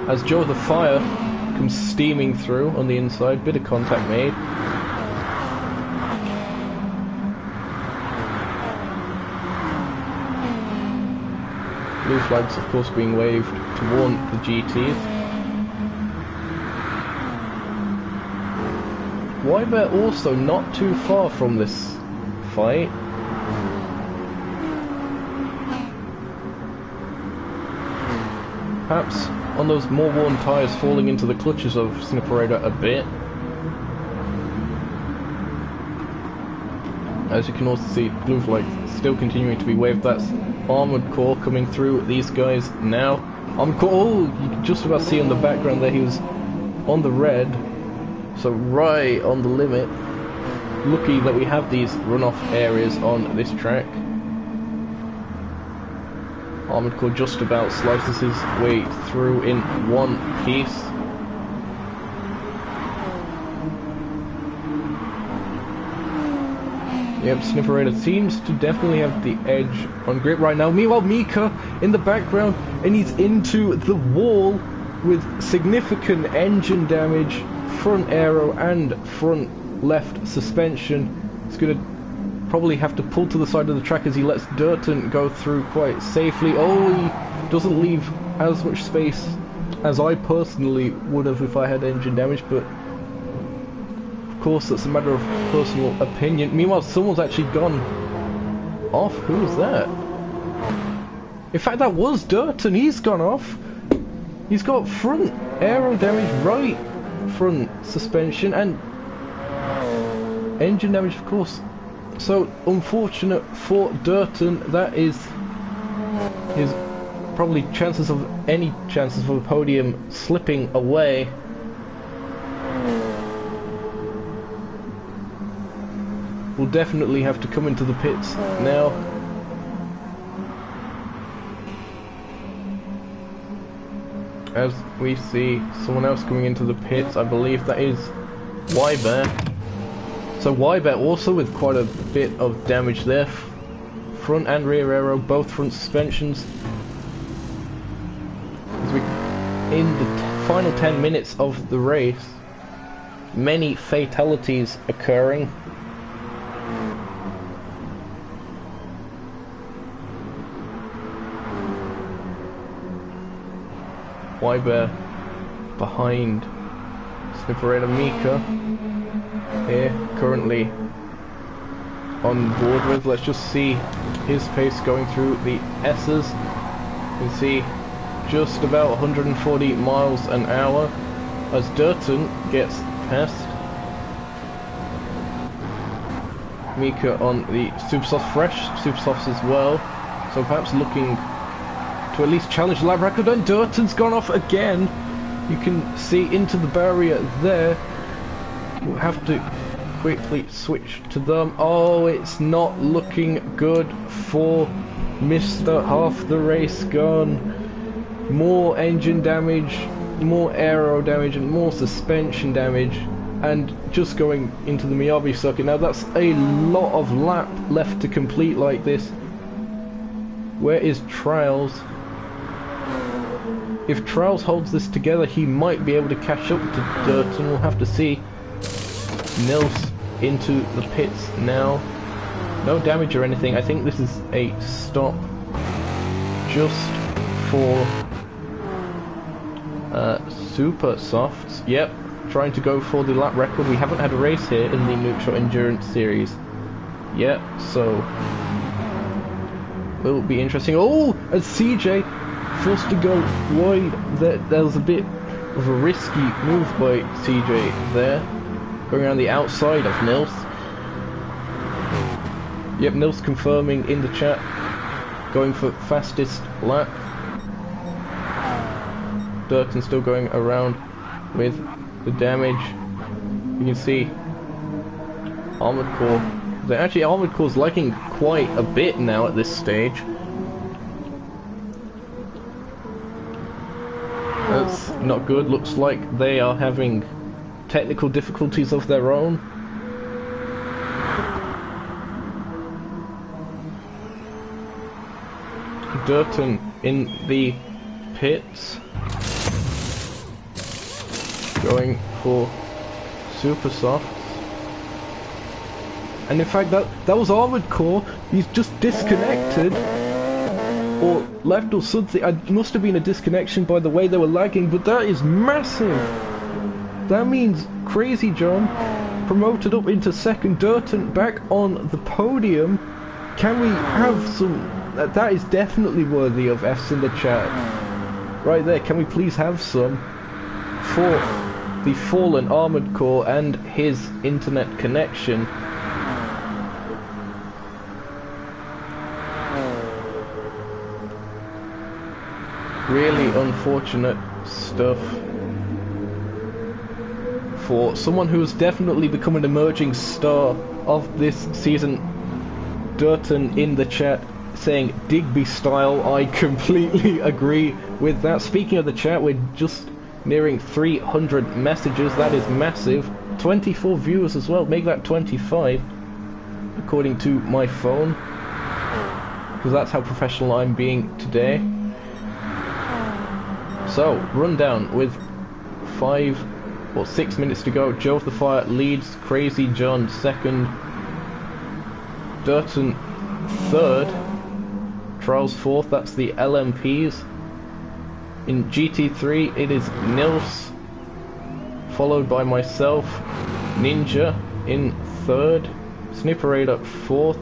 As Joe the Fire comes steaming through on the inside, bit of contact made. Blue flags of course being waved to warn the GTs. Wybear also not too far from this fight. Perhaps on those more worn tyres falling into the clutches of Snipperator a bit. As you can also see, blue flag still continuing to be waved. That's Armored Core coming through these guys now. Armored Core, oh, you can just about see in the background there, he was on the red. So right on the limit. Lucky that we have these runoff areas on this track. Armored Core just about slices his way through in one piece. Yep, Snipperator seems to definitely have the edge on grip right now. Meanwhile, Mika in the background, and he's into the wall with significant engine damage, front aero and front left suspension. He's going to probably have to pull to the side of the track as he lets Dirten go through quite safely. Oh, he doesn't leave as much space as I personally would have if I had engine damage, but of course that's a matter of personal opinion. Meanwhile, someone's actually gone off. Who was that? In fact, that was Dirten. He's gone off. He's got front aero damage, right front suspension, and engine damage, of course. So unfortunate for Dirten. That is his probably any chances of a podium slipping away. Will definitely have to come into the pits now. As we see someone else coming into the pits, I believe that is Wybear. So Wybear also with quite a bit of damage there. Front and rear aero, both front suspensions. As we, in the final 10 minutes of the race, many fatalities occurring. Wyber behind Snipperella Mika here, currently on board with. Let's just see his pace going through the S's. You can see just about 140 miles an hour as Dirten gets past Mika on the Supersoft, fresh Supersofts as well, so perhaps looking to at least challenge the lap record. And Dirten's gone off again. You can see into the barrier there. We'll have to quickly switch to them. Oh, it's not looking good for Mr. Half the Race Gone. More engine damage, more aero damage, and more suspension damage, and just going into the Miyabi circuit. Now that's a lot of lap left to complete like this. Where is Trials? If Trials holds this together, he might be able to catch up to Dirten. We'll have to see. Nils into the pits now. No damage or anything. I think this is a stop just for Super Softs. Yep, trying to go for the lap record. We haven't had a race here in the Nukeshot Endurance Series yet, so will be interesting. Oh, and CJ forced to go wide. There was a bit of a risky move by CJ there, going around the outside of Nils. Yep, Nils confirming in the chat, going for fastest lap. Dirten still going around with the damage. You can see Armored Core. Actually, Armored Core's liking quite a bit now at this stage. That's not good. Looks like they are having technical difficulties of their own. Dirten in the pits, going for Super Softs. And in fact that was Armored Core. He's just disconnected or left or something. It must have been a disconnection by the way they were lagging, but that is massive. That means Crazy John promoted up into second, Dirten back on the podium. Can we have some... That is definitely worthy of F's in the chat. Right there, can we please have some for the fallen Armored Core and his internet connection? Really unfortunate stuff for someone who has definitely become an emerging star of this season. Dirten in the chat saying Digby style. I completely agree with that. Speaking of the chat, we're just nearing 300 messages. That is massive. 24 viewers as well. Make that 25 according to my phone, because that's how professional I'm being today. So, rundown with 5 or 6 minutes to go. Joe of the Fire leads, Crazy John second, Dirten third, Trials fourth. That's the LMPs. In GT3 it is Nils, followed by myself, Ninja in third, Snipperada fourth,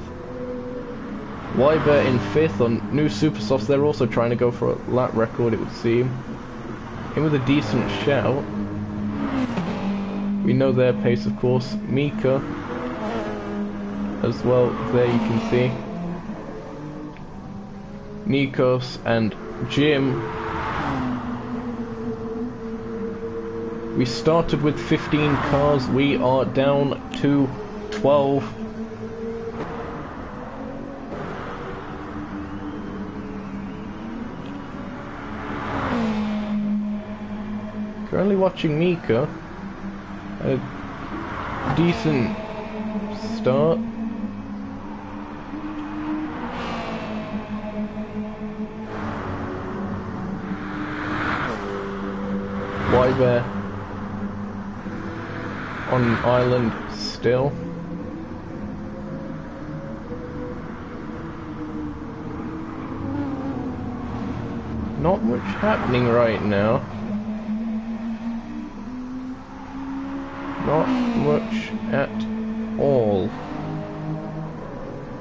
Wyber in fifth on new Supersofts. They're also trying to go for a lap record, it would seem. In with a decent shout. We know their pace, of course. Mika as well, there you can see. Nikos and Jim. We started with 15 cars, we are down to 12. Currently watching Mika. A decent start. Wyber on island still. not much happening right now. Not much at all.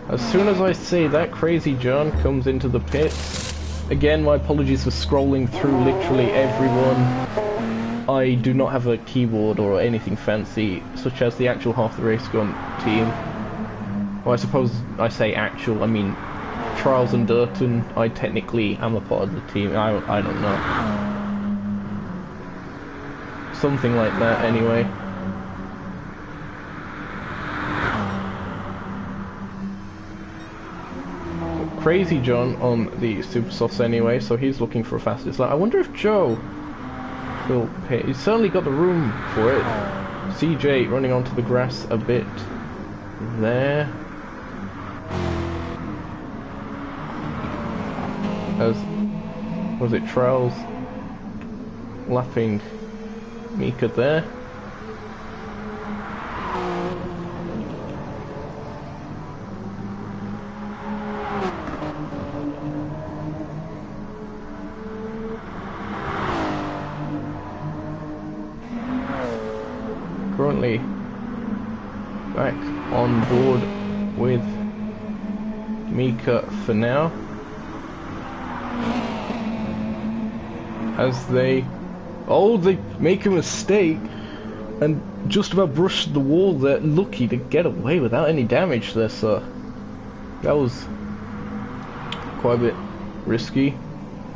As soon as I say that, Crazy John comes into the pits. Again, my apologies for scrolling through literally everyone. I do not have a keyboard or anything fancy, such as the actual Half the Race Gone team. Well, I suppose I say actual, I mean Trials and Dirten. I technically am a part of the team. I don't know. Something like that, anyway. Crazy John on the Super Softs anyway, so he's looking for a fastest lap. I wonder if Joe will pit. He's certainly got the room for it. CJ running onto the grass a bit there. As was it Trials lapping Mika there. Currently back on board with Mika for now, as they make a mistake and just about brush the wall there. Lucky to get away without any damage there, sir. That was quite a bit risky.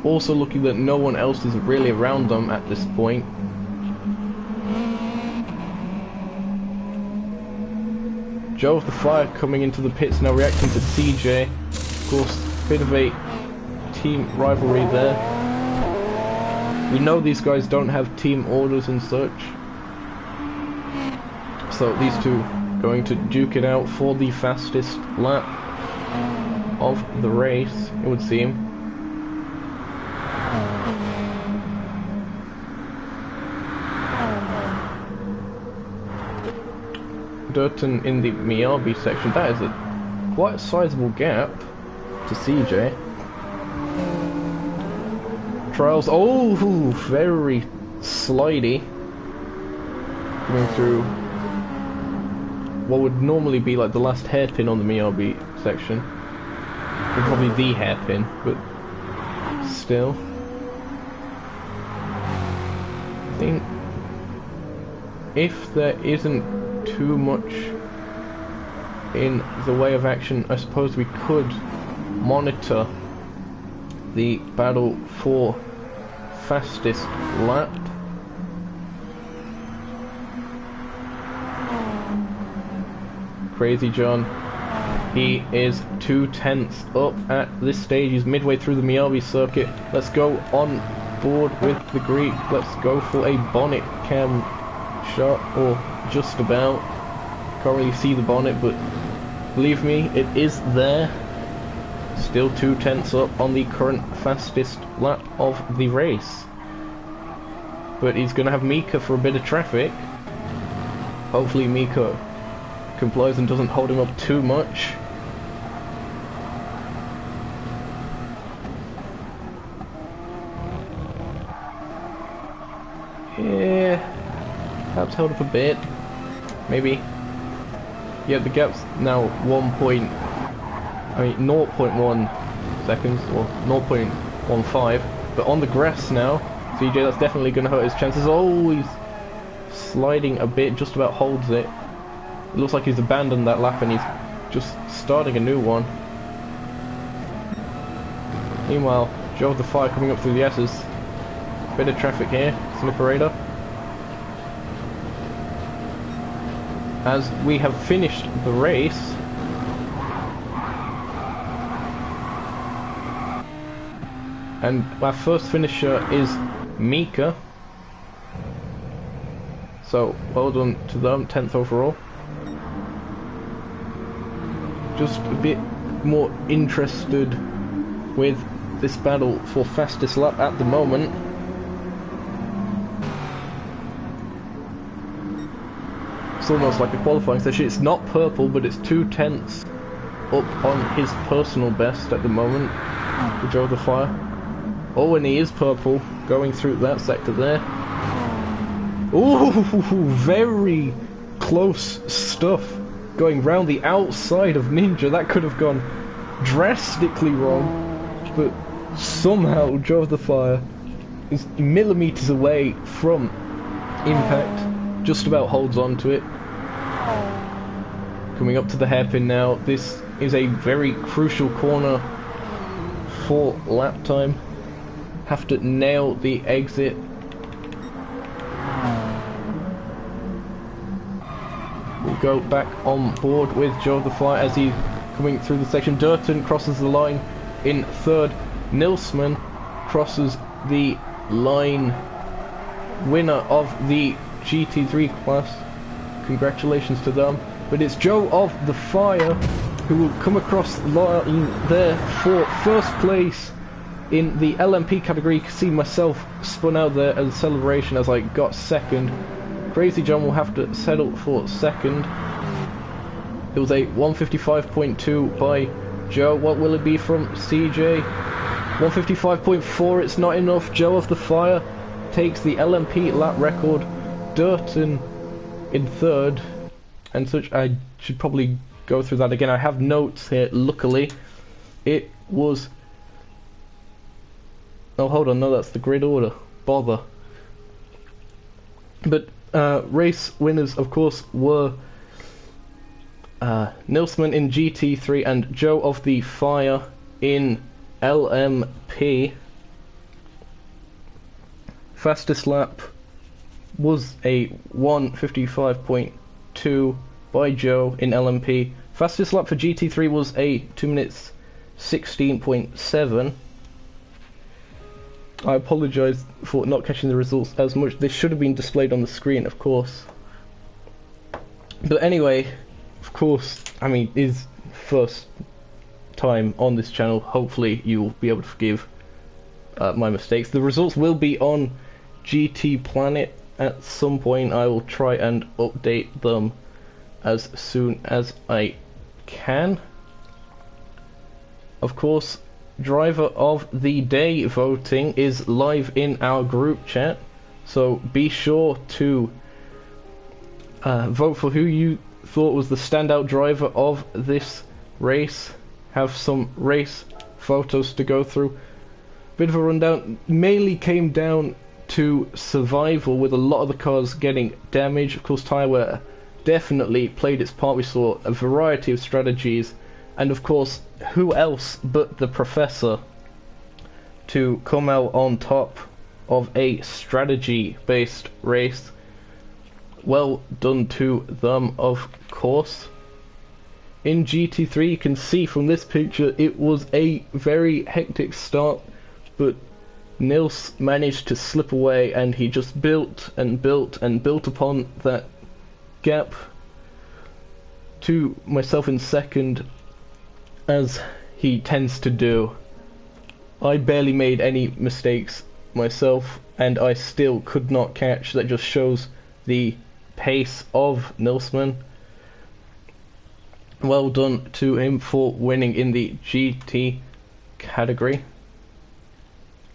Also lucky that no one else is really around them at this point. Joe of the Fire coming into the pits now, reacting to CJ. Of course, bit of a team rivalry there. We know these guys don't have team orders and such. So these two going to duke it out for the fastest lap of the race, it would seem. Dirten in the Miyabi section. That is quite a sizable gap to CJ. Trials, oh, very slidey. Coming through what would normally be like the last hairpin on the Miyabi section. Or probably the hairpin, but still. I think if there isn't too much in the way of action, I suppose we could monitor the battle for fastest lap. Crazy John, he is 2/10 up at this stage. He's midway through the Miyabi circuit. Let's go on board with the Greek. Let's go for a bonnet cam shot, or just about. Can't really see the bonnet, but believe me, it is there. Still 2/10 up on the current fastest lap of the race. But he's going to have Mika for a bit of traffic. Hopefully Mika complies and doesn't hold him up too much. Yeah, perhaps held up a bit. Maybe. Yeah, the gap's now 0.1 seconds, or 0.15. But on the grass now, CJ, that's definitely going to hurt his chances. Oh, he's sliding a bit, just about holds it. It looks like he's abandoned that lap and he's just starting a new one. Meanwhile, Joe of the Fire coming up through the S's. Bit of traffic here, Snipperator. As we have finished the race, and our first finisher is Mika. So well done to them, 10th overall. Just a bit more interested with this battle for fastest lap at the moment. It's almost like a qualifying session. It's not purple, but it's 2/10 up on his personal best at the moment for Joe of the Fire. Oh, and he is purple, going through that sector there. Ooh, very close stuff. Going round the outside of Ninja, that could have gone drastically wrong, but somehow Joe of the Fire is millimeters away from impact, just about holds on to it. Coming up to the hairpin now. This is a very crucial corner for lap time. Have to nail the exit. We'll go back on board with Joe of the Fire as he's coming through the section. Dirten crosses the line in third. Nilsman crosses the line. Winner of the GT3 class. Congratulations to them. But it's Joe of the Fire who will come across the line there for first place in the LMP category. You can see myself spun out there as a celebration as I got second. Crazy John will have to settle for second. It was a 155.2 by Joe. What will it be from CJ? 155.4. It's not enough. Joe of the Fire takes the LMP lap record. Dirten in third. And such, I should probably go through that again. I have notes here. Luckily, it was... Oh, hold on. No, that's the grid order. Bother. But race winners, of course, were Nilsman in GT3 and Joe of the Fire in LMP. Fastest lap was a 155.2 by Joe in LMP. Fastest lap for GT3 was a 2 minutes 16.7. I apologise for not catching the results as much. This should have been displayed on the screen, of course. But anyway, of course, I mean, it's first time on this channel. Hopefully you'll be able to forgive my mistakes. The results will be on GTPlanet at some point. I will try and update them as soon as I can. Of course, Driver of the Day voting is live in our group chat, so be sure to vote for who you thought was the standout driver of this race. Have some race photos to go through. Bit of a rundown. Mainly came down to survival, with a lot of the cars getting damaged. Of course, tyre wear definitely played its part. We saw a variety of strategies, and of course, who else but the Professor to come out on top of a strategy-based race. Well done to them, of course. In GT3, you can see from this picture, it was a very hectic start, but Nils managed to slip away, and he just built and built and built upon that gap to myself in second, as he tends to do. I barely made any mistakes myself, and I still could not catch. That just shows the pace of Nilsman. Well done to him for winning in the GT category.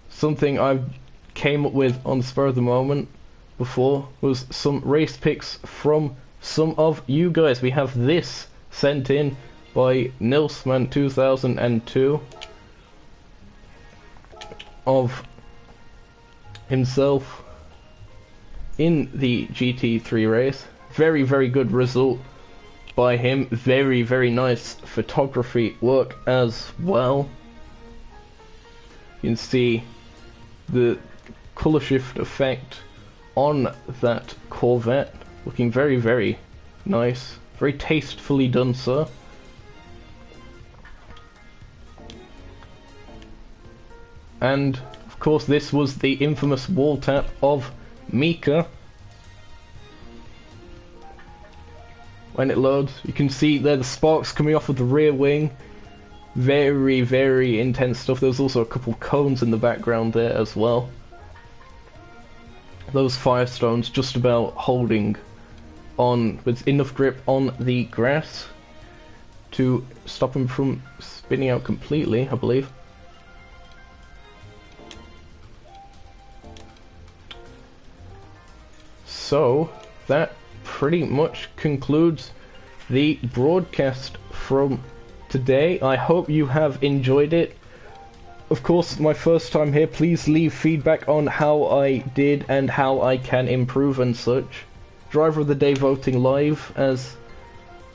Something I came up with on the spur of the moment before was some race picks from some of you guys. We have this sent in by Nilsman 2002 of himself in the GT3 race. Very, very good result by him. Very, very nice photography work as well. You can see the colour shift effect on that Corvette, looking very, very nice. Very tastefully done, sir. And of course, this was the infamous wall tap of Mika. When it loads, you can see there the sparks coming off of the rear wing. Very, very intense stuff. There's also a couple cones in the background there as well. Those Firestones just about holding on with enough grip on the grass to stop him from spinning out completely, I believe. so that pretty much concludes the broadcast from today. I hope you have enjoyed it. Of course, my first time here, please leave feedback on how I did and how I can improve and such. Driver of the Day voting live as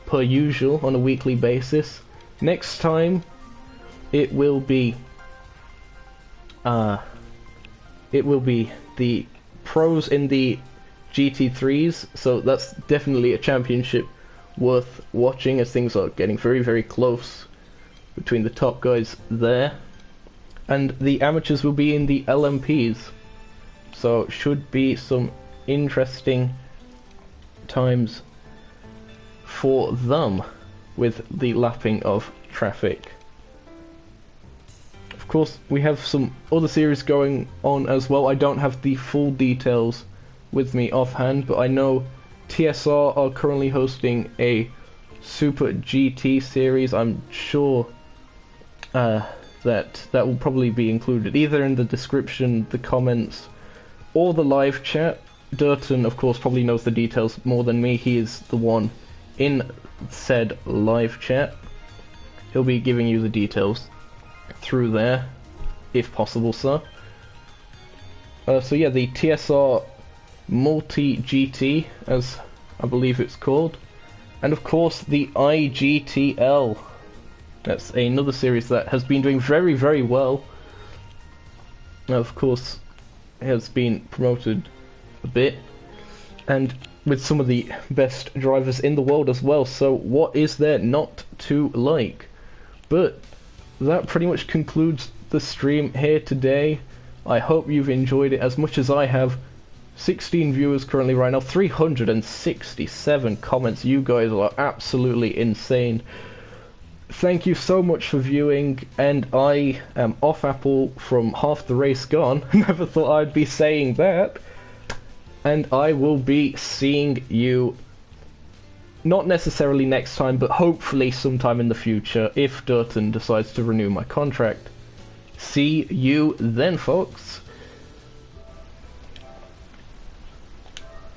per usual on a weekly basis. Next time it will be the pros in the GT3s, so that's definitely a championship worth watching as things are getting very, very close between the top guys there. And the amateurs will be in the LMPs, so should be some interesting times for them with the lapping of traffic. Of course, we have some other series going on as well. I don't have the full details with me offhand, but I know TSR are currently hosting a Super GT series. I'm sure that will probably be included either in the description, the comments, or the live chat. Dirten, of course, probably knows the details more than me. He is the one in said live chat. He'll be giving you the details through there, if possible, sir. So yeah, the TSR Multi-GT, as I believe it's called. And of course, the IGTL. That's another series that has been doing very, very well. Of course, it has been promoted a bit, and with some of the best drivers in the world as well, so what is there not to like? But that pretty much concludes the stream here today. I hope you've enjoyed it as much as I have. 16 viewers currently right now, 367 comments. You guys are absolutely insane. Thank you so much for viewing, and I am off Apple from half the race gone. Never thought I'd be saying that. And I will be seeing you, not necessarily next time, but hopefully sometime in the future, if Dirten decides to renew my contract. See you then, folks.